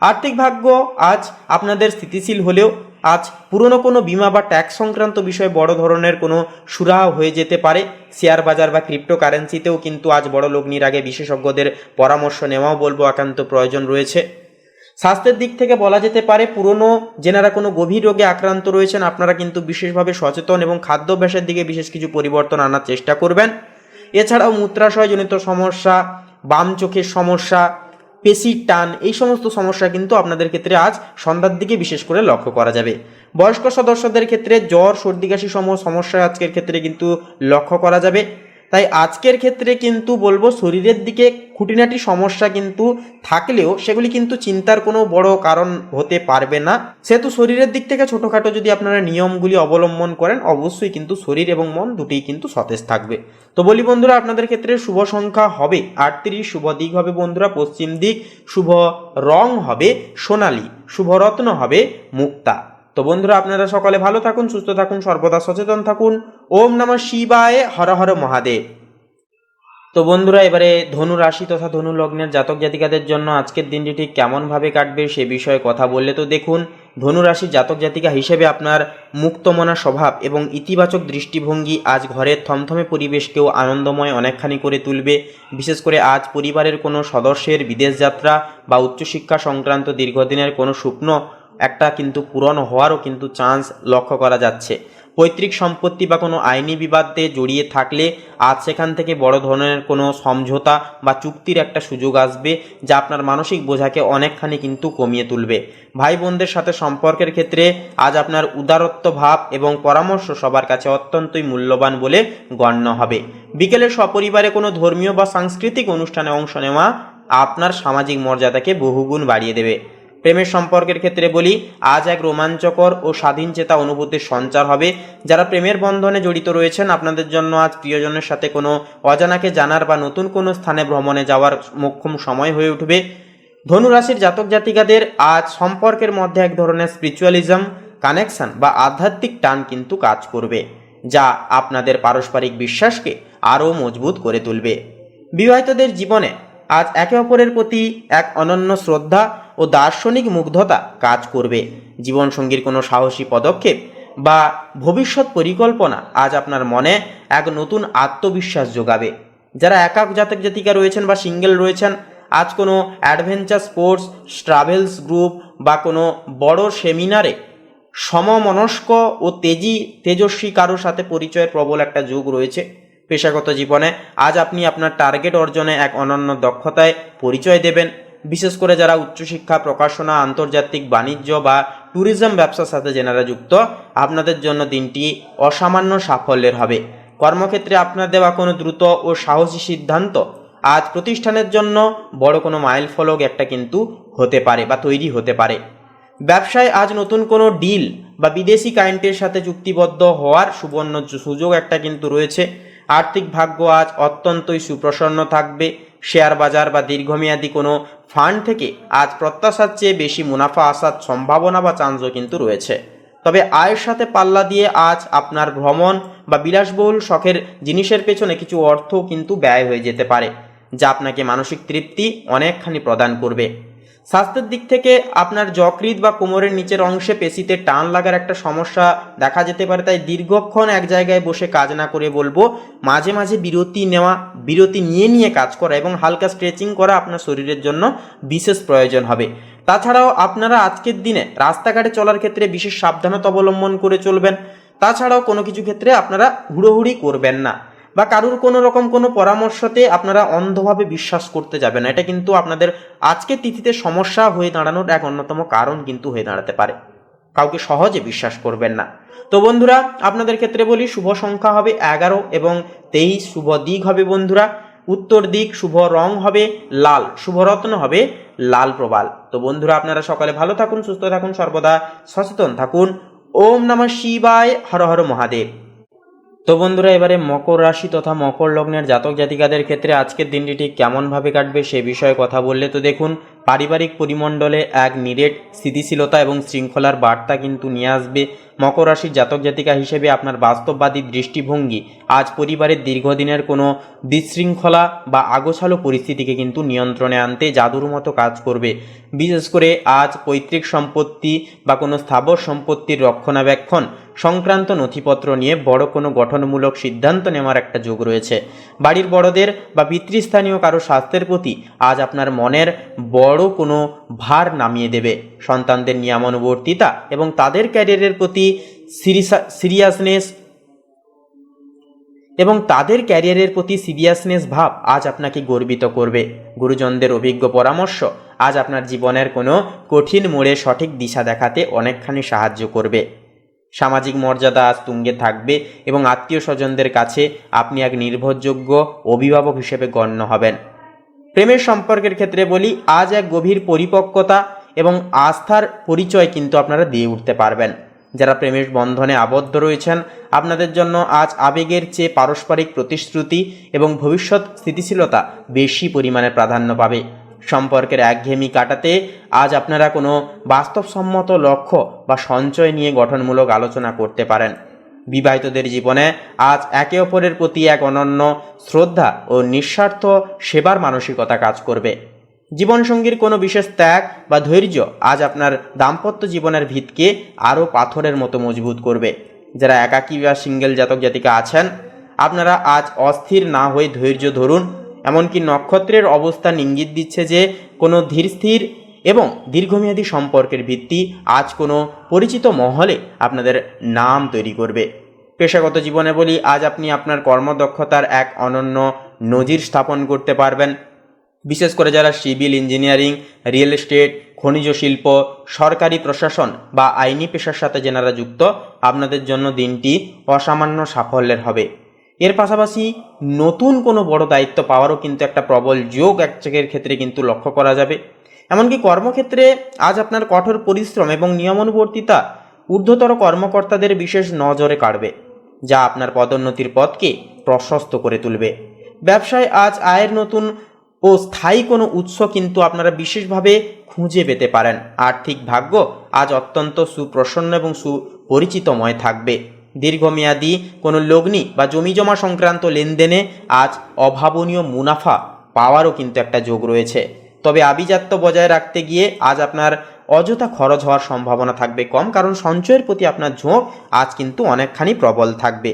আর্থিক ভাগ্য আজ আপনাদের স্থিতিশীল হলেও আজ পুরনো কোনো বিমা বা ট্যাক্স সংক্রান্ত বিষয়ে বড় ধরনের কোনো সুরাহা হয়ে যেতে পারে। শেয়ার বাজার বা ক্রিপ্টোকারেন্সিতেও কিন্তু আজ বড় লগ্নির আগে বিশেষজ্ঞদের পরামর্শ নেওয়াও বলবো একান্ত প্রয়োজন রয়েছে। স্বাস্থ্যের দিক থেকে বলা যেতে পারে, পুরনো যেনারা কোনো গভীর রোগে আক্রান্ত রয়েছেন, আপনারা কিন্তু বিশেষভাবে সচেতন এবং খাদ্যাভ্যাসের দিকে বিশেষ কিছু পরিবর্তন আনার চেষ্টা করবেন। এছাড়াও মূত্রাশয়জনিত সমস্যা, বাম চোখের সমস্যা, পেশির টান, এই সমস্ত সমস্যা কিন্তু আপনাদের ক্ষেত্রে আজ সন্ধ্যার দিকে বিশেষ করে লক্ষ্য করা যাবে। বয়স্ক সদস্যদের ক্ষেত্রে জ্বর, সর্দি কাশি সমস্যা আজকের ক্ষেত্রে কিন্তু লক্ষ্য করা যাবে। তাই আজকের ক্ষেত্রে কিন্তু বলবো, শরীরের দিকে খুঁটিনাটি সমস্যা কিন্তু থাকলেও সেগুলি কিন্তু চিন্তার কোনো বড় কারণ হতে পারবে না। সেহেতু শরীরের দিক থেকে ছোটোখাটো যদি আপনারা নিয়মগুলি অবলম্বন করেন, অবশ্যই কিন্তু শরীর এবং মন দুটিই কিন্তু সতেজ থাকবে। তো বলি বন্ধুরা, আপনাদের ক্ষেত্রে শুভ সংখ্যা হবে 38, শুভ দিক হবে বন্ধুরা পশ্চিম দিক, শুভ রং হবে সোনালী, শুভ রত্ন হবে মুক্তা। তো বন্ধুরা, আপনারা সকলে ভালো থাকুন, সুস্থ থাকুন, সর্বদা সচেতন থাকুন। ওম নমঃ শিবায়, হর হর মহাদেব। তো বন্ধুরা, এবারে ধনু রাশি তথা ধনু লগ্নের জাতক জাতিকাদের জন্য আজকের দিনটি ঠিক কেমনভাবে কাটবে সে বিষয়ে কথা বললে, তো দেখুন, ধনু রাশির জাতক জাতিকা হিসেবে আপনার মুক্তমনা স্বভাব এবং ইতিবাচক দৃষ্টিভঙ্গি আজ ঘরের থমথমে পরিবেশকেও আনন্দময় অনেকখানি করে তুলবে। বিশেষ করে আজ পরিবারের কোনো সদস্যের বিদেশ যাত্রা বা উচ্চশিক্ষা সংক্রান্ত দীর্ঘদিনের কোনো স্বপ্ন একটা কিন্তু পূরণ হওয়ারও কিন্তু চান্স লক্ষ্য করা যাচ্ছে। পৈতৃক সম্পত্তি বা কোনো আইনি বিবাদে জড়িয়ে থাকলে আজ সেখান থেকে বড় ধরনের কোনো সমঝোতা বা চুক্তির একটা সুযোগ আসবে, যা আপনার মানসিক বোঝাকে অনেকখানি কিন্তু কমিয়ে তুলবে। ভাই বোনদের সাথে সম্পর্কের ক্ষেত্রে আজ আপনার উদারত্ব ভাব এবং পরামর্শ সবার কাছে অত্যন্তই মূল্যবান বলে গণ্য হবে। বিকেলে সপরিবারে কোনো ধর্মীয় বা সাংস্কৃতিক অনুষ্ঠানে অংশ নেওয়া আপনার সামাজিক মর্যাদাকে বহুগুণ বাড়িয়ে দেবে। প্রেমের সম্পর্কের ক্ষেত্রে বলি, আজ এক রোমাঞ্চকর ও স্বাধীন চেতা অনুভূতির সঞ্চার হবে। যারা প্রেমের বন্ধনে জড়িত রয়েছেন, আপনাদের জন্য আজ প্রিয়জনের সাথে কোনো অজানাকে জানার বা নতুন কোনো স্থানে ভ্রমণে যাওয়ার মোক্ষম সময় হয়ে উঠবে। ধনুরাশির জাতক জাতিকাদের আজ সম্পর্কের মধ্যে এক ধরনের স্পিরিচুয়ালিজম, কানেকশন বা আধ্যাত্মিক টান কিন্তু কাজ করবে, যা আপনাদের পারস্পরিক বিশ্বাসকে আরও মজবুত করে তুলবে। বিবাহিতদের জীবনে আজ একে অপরের প্রতি এক অনন্য শ্রদ্ধা ও দার্শনিক মুগ্ধতা কাজ করবে। জীবনসঙ্গীর কোনো সাহসী পদক্ষেপ বা ভবিষ্যৎ পরিকল্পনা আজ আপনার মনে এক নতুন আত্মবিশ্বাস যোগাবে। যারা একক জাতক জাতিকা রয়েছেন বা সিঙ্গেল রয়েছেন, আজ কোনো অ্যাডভেঞ্চার স্পোর্টস, ট্রাভেলস গ্রুপ বা কোনো বড় সেমিনারে সমমনস্ক ও তেজস্বী কারোর সাথে পরিচয়ের প্রবল একটা যোগ রয়েছে। পেশাগত জীবনে আজ আপনি আপনার টার্গেট অর্জনে এক অনন্য দক্ষতায় পরিচয় দেবেন। বিশেষ করে যারা উচ্চশিক্ষা, প্রকাশনা, আন্তর্জাতিক বাণিজ্য বা ট্যুরিজম ব্যবসার সাথে যেনারা যুক্ত, আপনাদের জন্য দিনটি অসামান্য সাফল্যের হবে। কর্মক্ষেত্রে আপনার দেওয়া কোনো দ্রুত ও সাহসী সিদ্ধান্ত আজ প্রতিষ্ঠানের জন্য বড় কোনো মাইল ফলক একটা কিন্তু হতে পারে বা তৈরি হতে পারে। ব্যবসায় আজ নতুন কোনো ডিল বা বিদেশি ক্লায়েন্টের সাথে চুক্তিবদ্ধ হওয়ার সুবর্ণ সুযোগ একটা কিন্তু রয়েছে। আর্থিক ভাগ্য আজ অত্যন্তই সুপ্রসন্ন থাকবে। শেয়ার বাজার বা দীর্ঘমেয়াদী কোনো ফান্ড থেকে আজ প্রত্যাশার চেয়ে বেশি মুনাফা আসার সম্ভাবনা বা চান্সও কিন্তু রয়েছে। তবে আয়ের সাথে পাল্লা দিয়ে আজ আপনার ভ্রমণ বা বিলাসবহুল শখের জিনিসের পেছনে কিছু অর্থ কিন্তু ব্যয় হয়ে যেতে পারে, যা আপনাকে মানসিক তৃপ্তি অনেকখানি প্রদান করবে। স্বাস্থ্যের দিক থেকে আপনার যকৃৎ বা কোমরের নিচের অংশে পেশিতে টান লাগার একটা সমস্যা দেখা যেতে পারে। তাই দীর্ঘক্ষণ এক জায়গায় বসে কাজ না করে বলবো, মাঝে মাঝে বিরতি নিয়ে কাজ করা এবং হালকা স্ট্রেচিং করা আপনার শরীরের জন্য বিশেষ প্রয়োজন হবে। তাছাড়াও আপনারা আজকের দিনে রাস্তাঘাটে চলার ক্ষেত্রে বিশেষ সাবধানতা অবলম্বন করে চলবেন। তাছাড়াও কোনো কিছু ক্ষেত্রে আপনারা হুড়োহুড়ি করবেন না বা কারুর কোনো রকম কোনো পরামর্শতে আপনারা অন্ধভাবে বিশ্বাস করতে যাবেন না। এটা কিন্তু আপনাদের আজকের তিথিতে সমস্যা হয়ে দাঁড়ানোর এক অন্যতম কারণ কিন্তু হয়ে দাঁড়াতে পারে। কাউকে সহজে বিশ্বাস করবেন না। তো বন্ধুরা, আপনাদের ক্ষেত্রে বলি, শুভ সংখ্যা হবে 11 এবং 23, শুভ দিক হবে বন্ধুরা উত্তর দিক, শুভ রং হবে লাল, শুভ রত্ন হবে লাল প্রবাল। তো বন্ধুরা, আপনারা সকালে ভালো থাকুন, সুস্থ থাকুন, সর্বদা সচেতন থাকুন। ওম নমঃ শিবায়, হর হর মহাদেব। তো বন্ধুরা, এবারে মকর রাশি তথা মকর লগ্নের জাতক জাতিকাদের ক্ষেত্রে আজকের দিনটি ঠিক কেমনভাবে কাটবে সে বিষয়ে কথা বললে তো দেখুন, পারিবারিক পরিমণ্ডলে এক নিরেট স্থিতিশীলতা এবং শৃঙ্খলার বার্তা কিন্তু নিয়ে আসবে। মকর রাশির জাতক জাতিকা হিসেবে আপনার বাস্তববাদী দৃষ্টিভঙ্গি আজ পরিবারের দীর্ঘদিনের কোনো বিশৃঙ্খলা বা আগোছালো পরিস্থিতিকে কিন্তু নিয়ন্ত্রণে আনতে জাদুর মতো কাজ করবে। বিশেষ করে আজ পৈতৃক সম্পত্তি বা কোনো স্থাবর সম্পত্তির রক্ষণাবেক্ষণ সংক্রান্ত নথিপত্র নিয়ে বড় কোনো গঠনমূলক সিদ্ধান্ত নেওয়ার একটা যোগ রয়েছে। বাড়ির বড়দের বা পিতৃস্থানীয় কারো স্বাস্থ্যের প্রতি আজ আপনার মনের বড় কোনো ভার নামিয়ে দেবে। সন্তানদের নিয়মানুবর্তিতা এবং তাদের ক্যারিয়ারের প্রতি সিরিয়াসনেস ভাব আজ আপনাকে গর্বিত করবে। গুরুজনদের অভিজ্ঞ পরামর্শ আজ আপনার জীবনের কোনো কঠিন মোড়ে সঠিক দিশা দেখাতে অনেকখানি সাহায্য করবে। সামাজিক মর্যাদা আজ তুঙ্গে থাকবে এবং আত্মীয় স্বজনদের কাছে আপনি এক নির্ভরযোগ্য অভিভাবক হিসেবে গণ্য হবেন। প্রেমের সম্পর্কের ক্ষেত্রে বলি, আজ এক গভীর পরিপক্কতা এবং আস্থার পরিচয় কিন্তু আপনারা দিয়ে উঠতে পারবেন। যারা প্রেমের বন্ধনে আবদ্ধ রয়েছেন, আপনাদের জন্য আজ আবেগের চেয়ে পারস্পরিক প্রতিশ্রুতি এবং ভবিষ্যৎ স্থিতিশীলতা বেশি পরিমাণে প্রাধান্য পাবে। সম্পর্কের একঘেয়েমি কাটাতে আজ আপনারা কোনো বাস্তবসম্মত লক্ষ্য বা সঞ্চয় নিয়ে গঠনমূলক আলোচনা করতে পারেন। বিবাহিতদের জীবনে আজ একে অপরের প্রতি এক অনন্য শ্রদ্ধা ও নিঃস্বার্থ সেবার মানসিকতা কাজ করবে। জীবনসঙ্গীর কোনো বিশেষ ত্যাগ বা ধৈর্য আজ আপনার দাম্পত্য জীবনের ভিতকে আরও পাথরের মতো মজবুত করবে। যারা একাকী বা সিঙ্গেল জাতক জাতিকা আছেন, আপনারা আজ অস্থির না হয়ে ধৈর্য ধরুন। এমনকি নক্ষত্রের অবস্থান ইঙ্গিত দিচ্ছে যে কোনো ধীরস্থির এবং দীর্ঘমেয়াদী সম্পর্কের ভিত্তি আজ কোনো পরিচিত মহলে আপনাদের নাম তৈরি করবে। পেশাগত জীবনে বলি, আজ আপনি আপনার কর্মদক্ষতার এক অনন্য নজির স্থাপন করতে পারবেন। বিশেষ করে যারা সিভিল ইঞ্জিনিয়ারিং, রিয়েল এস্টেট, খনিজ শিল্প, সরকারি প্রশাসন বা আইনি পেশার সাথে যেনারা যুক্ত, আপনাদের জন্য দিনটি অসামান্য সাফল্যের হবে। এর পাশাপাশি নতুন কোনো বড় দায়িত্ব পাওয়ারও কিন্তু একটা প্রবল যোগ একচেকের ক্ষেত্রে কিন্তু লক্ষ্য করা যাবে। এমনকি কর্মক্ষেত্রে আজ আপনার কঠোর পরিশ্রম এবং নিয়মানুবর্তিতা ঊর্ধ্বতর কর্মকর্তাদের বিশেষ নজরে কাড়বে, যা আপনার পদোন্নতির পথকে প্রশস্ত করে তুলবে। ব্যবসায় আজ আয়ের নতুন ও স্থায়ী কোনো উৎস কিন্তু আপনারা বিশেষভাবে খুঁজে পেতে পারেন। আর্থিক ভাগ্য আজ অত্যন্ত সুপ্রসন্ন এবং সুপরিচিতময় থাকবে। দীর্ঘমেয়াদী কোনো লগ্নি বা জমিজমা সংক্রান্ত লেনদেনে আজ অভাবনীয় মুনাফা পাওয়ারও কিন্তু একটা যোগ রয়েছে। তবে আভিজাত্য বজায় রাখতে গিয়ে আজ আপনার অযথা খরচ হওয়ার সম্ভাবনা থাকবে কম, কারণ সঞ্চয়ের প্রতি আপনার ঝোঁক আজ কিন্তু অনেকখানি প্রবল থাকবে।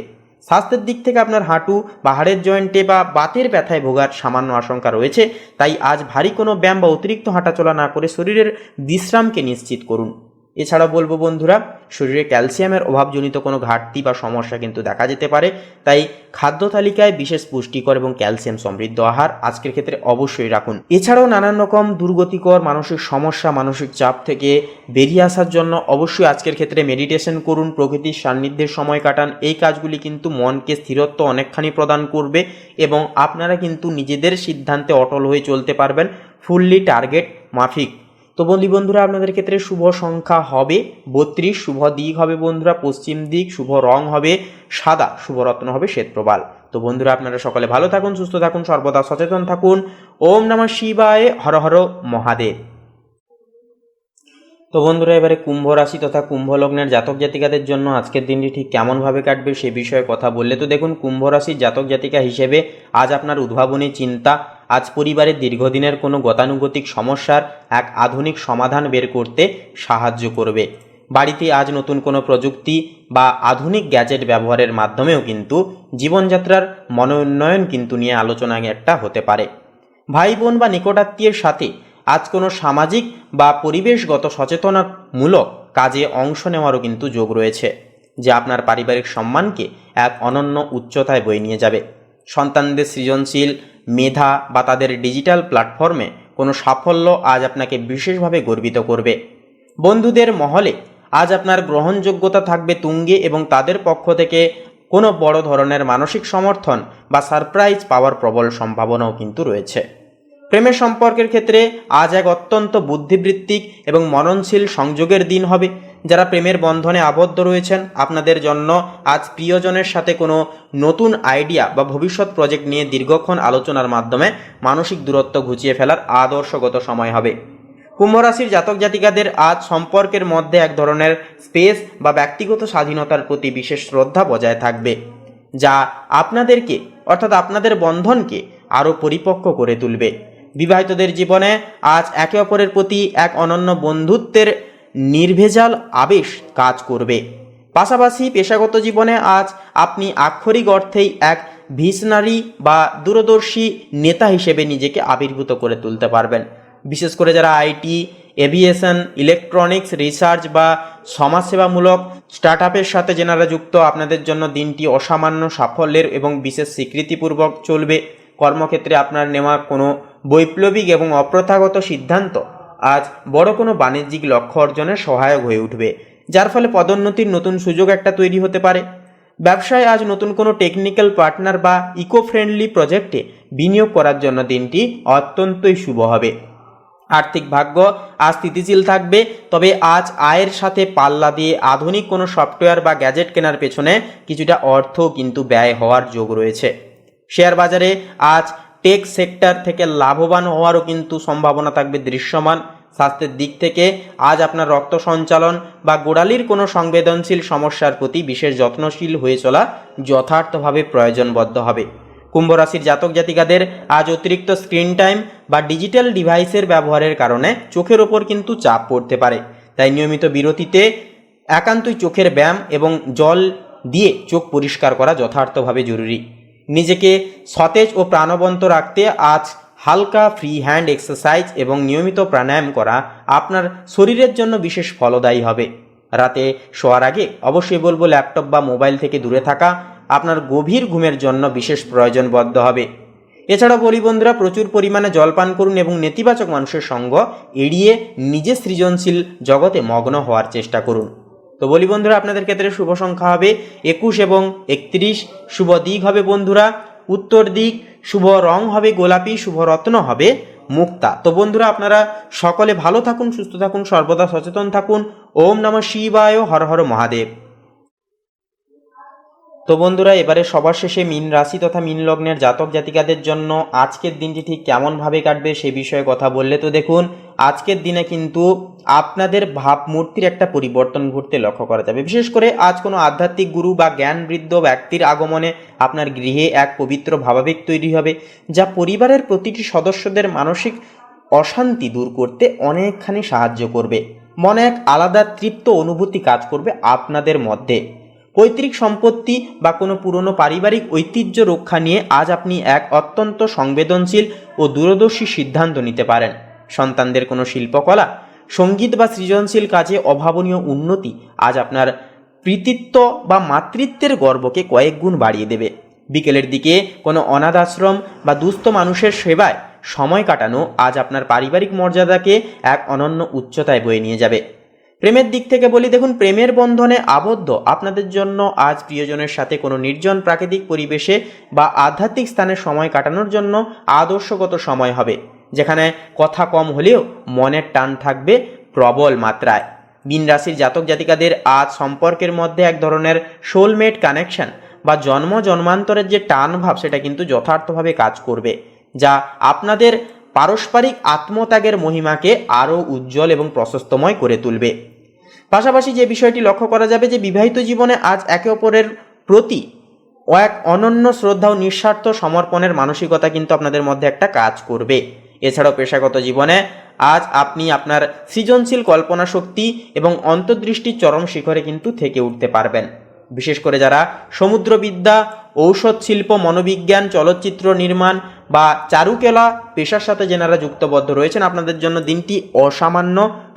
স্বাস্থ্যের দিক থেকে আপনার হাঁটু বা হাড়ের জয়েন্টে বা বাতের ব্যথায় ভোগার সামান্য আশঙ্কা রয়েছে, তাই আজ ভারী কোনো ব্যায়াম বা অতিরিক্ত হাঁটাচলা না করে শরীরের বিশ্রামকে নিশ্চিত করুন। এছাড়াও বলবো বন্ধুরা, শরীরে ক্যালসিয়ামের অভাবজনিত কোনো ঘাটতি বা সমস্যা কিন্তু দেখা যেতে পারে, তাই খাদ্য তালিকায় বিশেষ পুষ্টিকর এবং ক্যালসিয়াম সমৃদ্ধ আহার আজকের ক্ষেত্রে অবশ্যই রাখুন। এছাড়াও নানান রকম দুর্গতিকর মানসিক সমস্যা, মানসিক চাপ থেকে বেরিয়ে আসার জন্য অবশ্যই আজকের ক্ষেত্রে মেডিটেশন করুন, প্রকৃতির সান্নিধ্যের সময় কাটান। এই কাজগুলি কিন্তু মনকে স্থিরত্ব অনেকখানি প্রদান করবে এবং আপনারা কিন্তু নিজেদের সিদ্ধান্তে অটল হয়ে চলতে পারবেন ফুললি টার্গেট মাফিক। তো বন্ধুরা, আপনাদের ক্ষেত্রে শুভ সংখ্যা হবে 32, শুভ দিক হবে বন্ধুরা পশ্চিম দিক, শুভ রং হবে সাদা, শুভ রত্ন হবে শ্বেতপ্রবাল। তো বন্ধুরা, আপনারা সকলে ভালো থাকুন, সুস্থ থাকুন, সর্বদা সচেতন থাকুন। ওম নমঃ শিবায়, হর হর মহাদেব। তো বন্ধুরা, এবারে কুম্ভ রাশি তথা কুম্ভ লগ্নের জাতক জাতিকাদের জন্য আজকের দিনটি ঠিক কেমনভাবে কাটবে সে বিষয়ে কথা বললে তো দেখুন, কুম্ভ রাশির জাতক জাতিকা হিসেবে আজ আপনার উদ্ভাবনী চিন্তা আজ পরিবারের দীর্ঘদিনের কোনো গতানুগতিক সমস্যার এক আধুনিক সমাধান বের করতে সাহায্য করবে। বাড়িতে আজ নতুন কোনো প্রযুক্তি বা আধুনিক গ্যাজেট ব্যবহারের মাধ্যমেও কিন্তু জীবনযাত্রার মনোউন্নয়ন কিন্তু নিয়ে আলোচনা একটা হতে পারে। ভাই বোন বা নিকটাত্মীয়ের সাথে আজ কোনো সামাজিক বা পরিবেশগত সচেতনামূলক কাজে অংশ নেওয়ারও কিন্তু যোগ রয়েছে, যা আপনার পারিবারিক সম্মানকে এক অনন্য উচ্চতায় বয়ে নিয়ে যাবে। সন্তানদের সৃজনশীল মেধা বা তাদের ডিজিটাল প্ল্যাটফর্মে কোনো সাফল্য আজ আপনাকে বিশেষভাবে গর্বিত করবে। বন্ধুদের মহলে আজ আপনার গ্রহণযোগ্যতা থাকবে তুঙ্গে এবং তাদের পক্ষ থেকে কোনো বড় ধরনের মানসিক সমর্থন বা সারপ্রাইজ পাওয়ার প্রবল সম্ভাবনাও কিন্তু রয়েছে। প্রেমের সম্পর্কের ক্ষেত্রে আজ এক অত্যন্ত বুদ্ধিবৃত্তিক এবং মননশীল সংযোগের দিন হবে। যারা প্রেমের বন্ধনে আবদ্ধ রয়েছেন, আপনাদের জন্য আজ প্রিয়জনের সাথে কোনো নতুন আইডিয়া বা ভবিষ্যৎ প্রজেক্ট নিয়ে দীর্ঘক্ষণ আলোচনার মাধ্যমে মানসিক দূরত্ব ঘুচিয়ে ফেলার আদর্শগত সময় হবে। কুম্ভ রাশির জাতক জাতিকাদের আজ সম্পর্কের মধ্যে এক ধরনের স্পেস বা ব্যক্তিগত স্বাধীনতার প্রতি বিশেষ শ্রদ্ধা বজায় থাকবে, যা আপনাদেরকে অর্থাৎ আপনাদের বন্ধনকে আরও পরিপক্ক করে তুলবে। বিবাহিতদের জীবনে আজ একে অপরের প্রতি এক অনন্য বন্ধুত্বের নির্ভেজাল আবেশ কাজ করবে। পাশাপাশি পেশাগত জীবনে আজ আপনি আক্ষরিক অর্থেই এক ভিশনারি বা দূরদর্শী নেতা হিসেবে নিজেকে আবির্ভূত করে তুলতে পারবেন। বিশেষ করে যারা আইটি, এভিয়েশন, ইলেকট্রনিক্স, রিসার্চ বা সমাজসেবামূলক স্টার্টআপের সাথে যেনারা যুক্ত, আপনাদের জন্য দিনটি অসামান্য সাফল্যের এবং বিশেষ স্বীকৃতিপূর্বক চলবে। কর্মক্ষেত্রে আপনার নেওয়া কোনো বৈপ্লবিক এবং অপ্রথাগত সিদ্ধান্ত আজ বড় কোনো বাণিজ্যিক লক্ষ্য অর্জনে সহায়ক হয়ে উঠবে, যার ফলে পদোন্নতির নতুন সুযোগ একটা তৈরি হতে পারে। ব্যবসায় আজ নতুন কোনো টেকনিক্যাল পার্টনার বা ইকো ফ্রেন্ডলি প্রজেক্টে বিনিয়োগ করার জন্য দিনটি অত্যন্তই শুভ হবে। আর্থিক ভাগ্য আজ স্থিতিশীল থাকবে, তবে আজ আয়ের সাথে পাল্লা দিয়ে আধুনিক কোনো সফটওয়্যার বা গ্যাজেট কেনার পেছনে কিছুটা অর্থ কিন্তু ব্যয় হওয়ার যোগ রয়েছে। শেয়ার বাজারে আজ টেক সেক্টর থেকে লাভবান হওয়ারও কিন্তু সম্ভাবনা থাকবে দৃশ্যমান। স্বাস্থ্যের দিক থেকে আজ আপনার রক্ত সঞ্চালন বা গোড়ালির কোনো সংবেদনশীল সমস্যার প্রতি বিশেষ যত্নশীল হয়ে চলা যথার্থভাবে প্রয়োজনবদ্ধ হবে। কুম্ভ রাশির জাতক জাতিকাদের আজ অতিরিক্ত স্ক্রিন টাইম বা ডিজিটাল ডিভাইসের ব্যবহারের কারণে চোখের ওপর কিন্তু চাপ পড়তে পারে, তাই নিয়মিত বিরতিতে একান্তই চোখের ব্যায়াম এবং জল দিয়ে চোখ পরিষ্কার করা যথার্থভাবে জরুরি। নিজেকে সতেজ ও প্রাণবন্ত রাখতে আজ হালকা ফ্রি হ্যান্ড এক্সারসাইজ এবং নিয়মিত প্রাণায়াম করা আপনার শরীরের জন্য বিশেষ ফলদায়ী হবে। রাতে শোয়ার আগে অবশ্যই বলবো ল্যাপটপ বা মোবাইল থেকে দূরে থাকা আপনার গভীর ঘুমের জন্য বিশেষ প্রয়োজনবদ্ধ হবে। এছাড়াও বলি বন্ধুরা, প্রচুর পরিমাণে জল পান করুন এবং নেতিবাচক মানুষের সঙ্গ এড়িয়ে নিজের সৃজনশীল জগতে মগ্ন হওয়ার চেষ্টা করুন। তো বলি বন্ধুরা, আপনাদের ক্ষেত্রে শুভ সংখ্যা হবে 21 এবং 31। শুভ দিক হবে বন্ধুরা উত্তর দিক। শুভ রং হবে গোলাপি। শুভ রত্ন হবে মুক্তা। তো বন্ধুরা, আপনারা সকলে ভালো থাকুন, সুস্থ থাকুন, সর্বদা সচেতন থাকুন। ওম নমঃ শিবায়, হর হর মহাদেব। তো বন্ধুরা, এবারে সবার শেষে মীন রাশি তথা মীন লগ্নের জাতক জাতিকাদের জন্য আজকের দিনটি ঠিক কেমনভাবে কাটবে সে বিষয়ে কথা বললে, তো দেখুন আজকের দিনে কিন্তু আপনাদের ভাবমূর্তির একটা পরিবর্তন ঘটতে লক্ষ্য করা যাবে। বিশেষ করে আজ কোনো আধ্যাত্মিক গুরু বা জ্ঞানবৃদ্ধ ব্যক্তির আগমনে আপনার গৃহে এক পবিত্র ভাবাবেগ তৈরি হবে, যা পরিবারের প্রতিটি সদস্যদের মানসিক অশান্তি দূর করতে অনেকখানি সাহায্য করবে। মনে এক আলাদা তৃপ্ত অনুভূতি কাজ করবে আপনাদের মধ্যে। পৈতৃক সম্পত্তি বা কোনো পুরনো পারিবারিক ঐতিহ্য রক্ষা নিয়ে আজ আপনি এক অত্যন্ত সংবেদনশীল ও দূরদর্শী সিদ্ধান্ত নিতে পারেন। সন্তানদের কোনো শিল্পকলা, সঙ্গীত বা সৃজনশীল কাজে অভাবনীয় উন্নতি আজ আপনার কৃতিত্ব বা মাতৃত্বের গর্বকে কয়েক গুণ বাড়িয়ে দেবে। বিকেলের দিকে কোনো অনাথ আশ্রম বা দুস্থ মানুষের সেবায় সময় কাটানো আজ আপনার পারিবারিক মর্যাদাকে এক অনন্য উচ্চতায় বয়ে নিয়ে যাবে। প্রেমের দিক থেকে বলি, দেখুন প্রেমের বন্ধনে আবদ্ধ আপনাদের জন্য আজ প্রিয়জনের সাথে কোনো নির্জন প্রাকৃতিক পরিবেশে বা আধ্যাত্মিক স্থানে সময় কাটানোর জন্য আদর্শগত সময় হবে, যেখানে কথা কম হলেও মনের টান থাকবে প্রবল মাত্রায়। মীন রাশির জাতক জাতিকাদের আজ সম্পর্কের মধ্যে এক ধরনের সোলমেট কানেকশন বা জন্ম জন্মান্তরের যে টান ভাব সেটা কিন্তু যথার্থভাবে কাজ করবে, যা আপনাদের পারস্পরিক আত্মত্যাগের মহিমাকে আরও উজ্জ্বল এবং প্রশস্তময় করে তুলবে। পাশাপাশি যে বিষয়টি লক্ষ্য করা যাবে যে বিবাহিত জীবনে আজ একে অপরের প্রতি এক অনন্য শ্রদ্ধা ও নিঃস্বার্থ সমর্পণের মানসিকতা কিন্তু আপনাদের মধ্যে একটা কাজ করবে। এছাড়াও পেশাগত জীবনে আজ আপনি আপনার সৃজনশীল কল্পনা শক্তি এবং অন্তর্দৃষ্টির চরম শিখরে কিন্তু থেকে উঠতে পারবেন। বিশেষ করে যারা সমুদ্রবিদ্যা, ঔষধ শিল্প, মনোবিজ্ঞান, চলচ্চিত্র নির্মাণ বা চারুকলা পেশার সাথে যেনারা যুক্তবদ্ধ রয়েছেন, আপনাদের জন্য দিনটি অসামান্য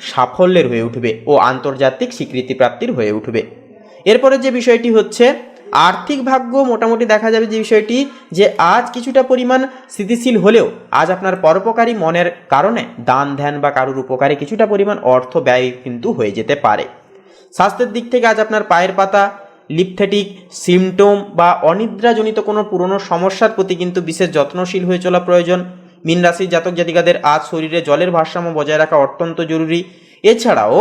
সাফল্যের হয়ে উঠবে ও আন্তর্জাতিক স্বীকৃতি প্রাপ্তির হয়ে উঠবে। এরপরে যে বিষয়টি হচ্ছে আর্থিক ভাগ্য, মোটামুটি দেখা যাবে যে বিষয়টি যে আজ কিছুটা পরিমাণ স্থিতিশীল হলেও আজ আপনার পরোপকারী মনের কারণে দান ধ্যান বা কারুর উপকারে কিছুটা পরিমাণ অর্থ ব্যয় কিন্তু হয়ে যেতে পারে। স্বাস্থ্যের দিক থেকে আজ আপনার পায়ের পাতা, লিপথেটিক সিমটম বা অনিদ্রাজনিত কোনো পুরনো সমস্যার প্রতি কিন্তু বিশেষ যত্নশীল হয়ে চলা প্রয়োজন। মীন রাশির জাতক জাতিকাদের আজ শরীরে জলের ভারসাম্য বজায় রাখা অত্যন্ত জরুরি। এছাড়াও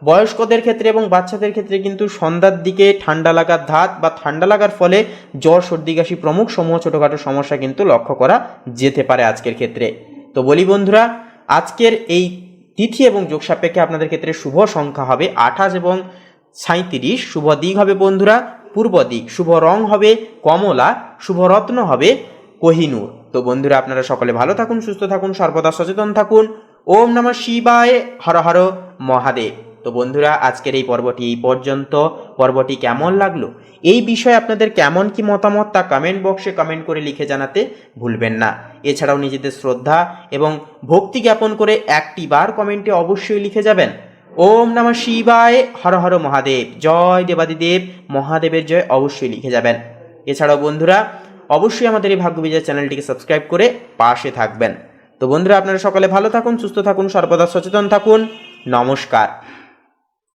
বয়স্কদের ক্ষেত্রে এবং বাচ্চাদের ক্ষেত্রে কিন্তু সন্ধ্যার দিকে ঠান্ডা লাগার ধাত বা ঠান্ডা লাগার ফলে জ্বর, সর্দি, কাশি প্রমুখ সমূহ ছোটোখাটো সমস্যা কিন্তু লক্ষ্য করা যেতে পারে আজকের ক্ষেত্রে। তো বলি বন্ধুরা, আজকের এই তিথি এবং যোগ সাপেক্ষে আপনাদের ক্ষেত্রে শুভ সংখ্যা হবে 28 এবং 37। শুভ দিক হবে বন্ধুরা পূর্ব দিক। শুভ রং হবে কমলা। শুভ রত্ন হবে কোহিনূর। তো বন্ধুরা, আপনারা সকলে ভালো থাকুন, সুস্থ থাকুন, সর্বদা সচেতন থাকুন। ওম নমঃ শিবায়, হর হর মহাদেব। তো বন্ধুরা, আজকের এই পর্বটি এই পর্যন্ত। পর্বটি কেমন লাগলো, এই বিষয়ে আপনাদের কেমন কি মতামত তা কমেন্ট বক্সে কমেন্ট করে লিখে জানাতে ভুলবেন না। এছাড়াও নিজেদের শ্রদ্ধা এবং ভক্তি জ্ঞাপন করে একটি বার কমেন্টে অবশ্যই লিখে যাবেন ওম নমঃ শিবায়, হর হর মহাদেব। জয় দেবাদিদেব মহাদেবের জয় অবশ্যই লিখে যাবেন। এছাড়াও বন্ধুরা, অবশ্যই আমাদের এই ভাগ্যবিজয় চ্যানেলটিকে সাবস্ক্রাইব করে পাশে থাকবেন। তো বন্ধুরা, আপনারা সকলে ভালো থাকুন, সুস্থ থাকুন, সর্বদা সচেতন থাকুন। নমস্কার।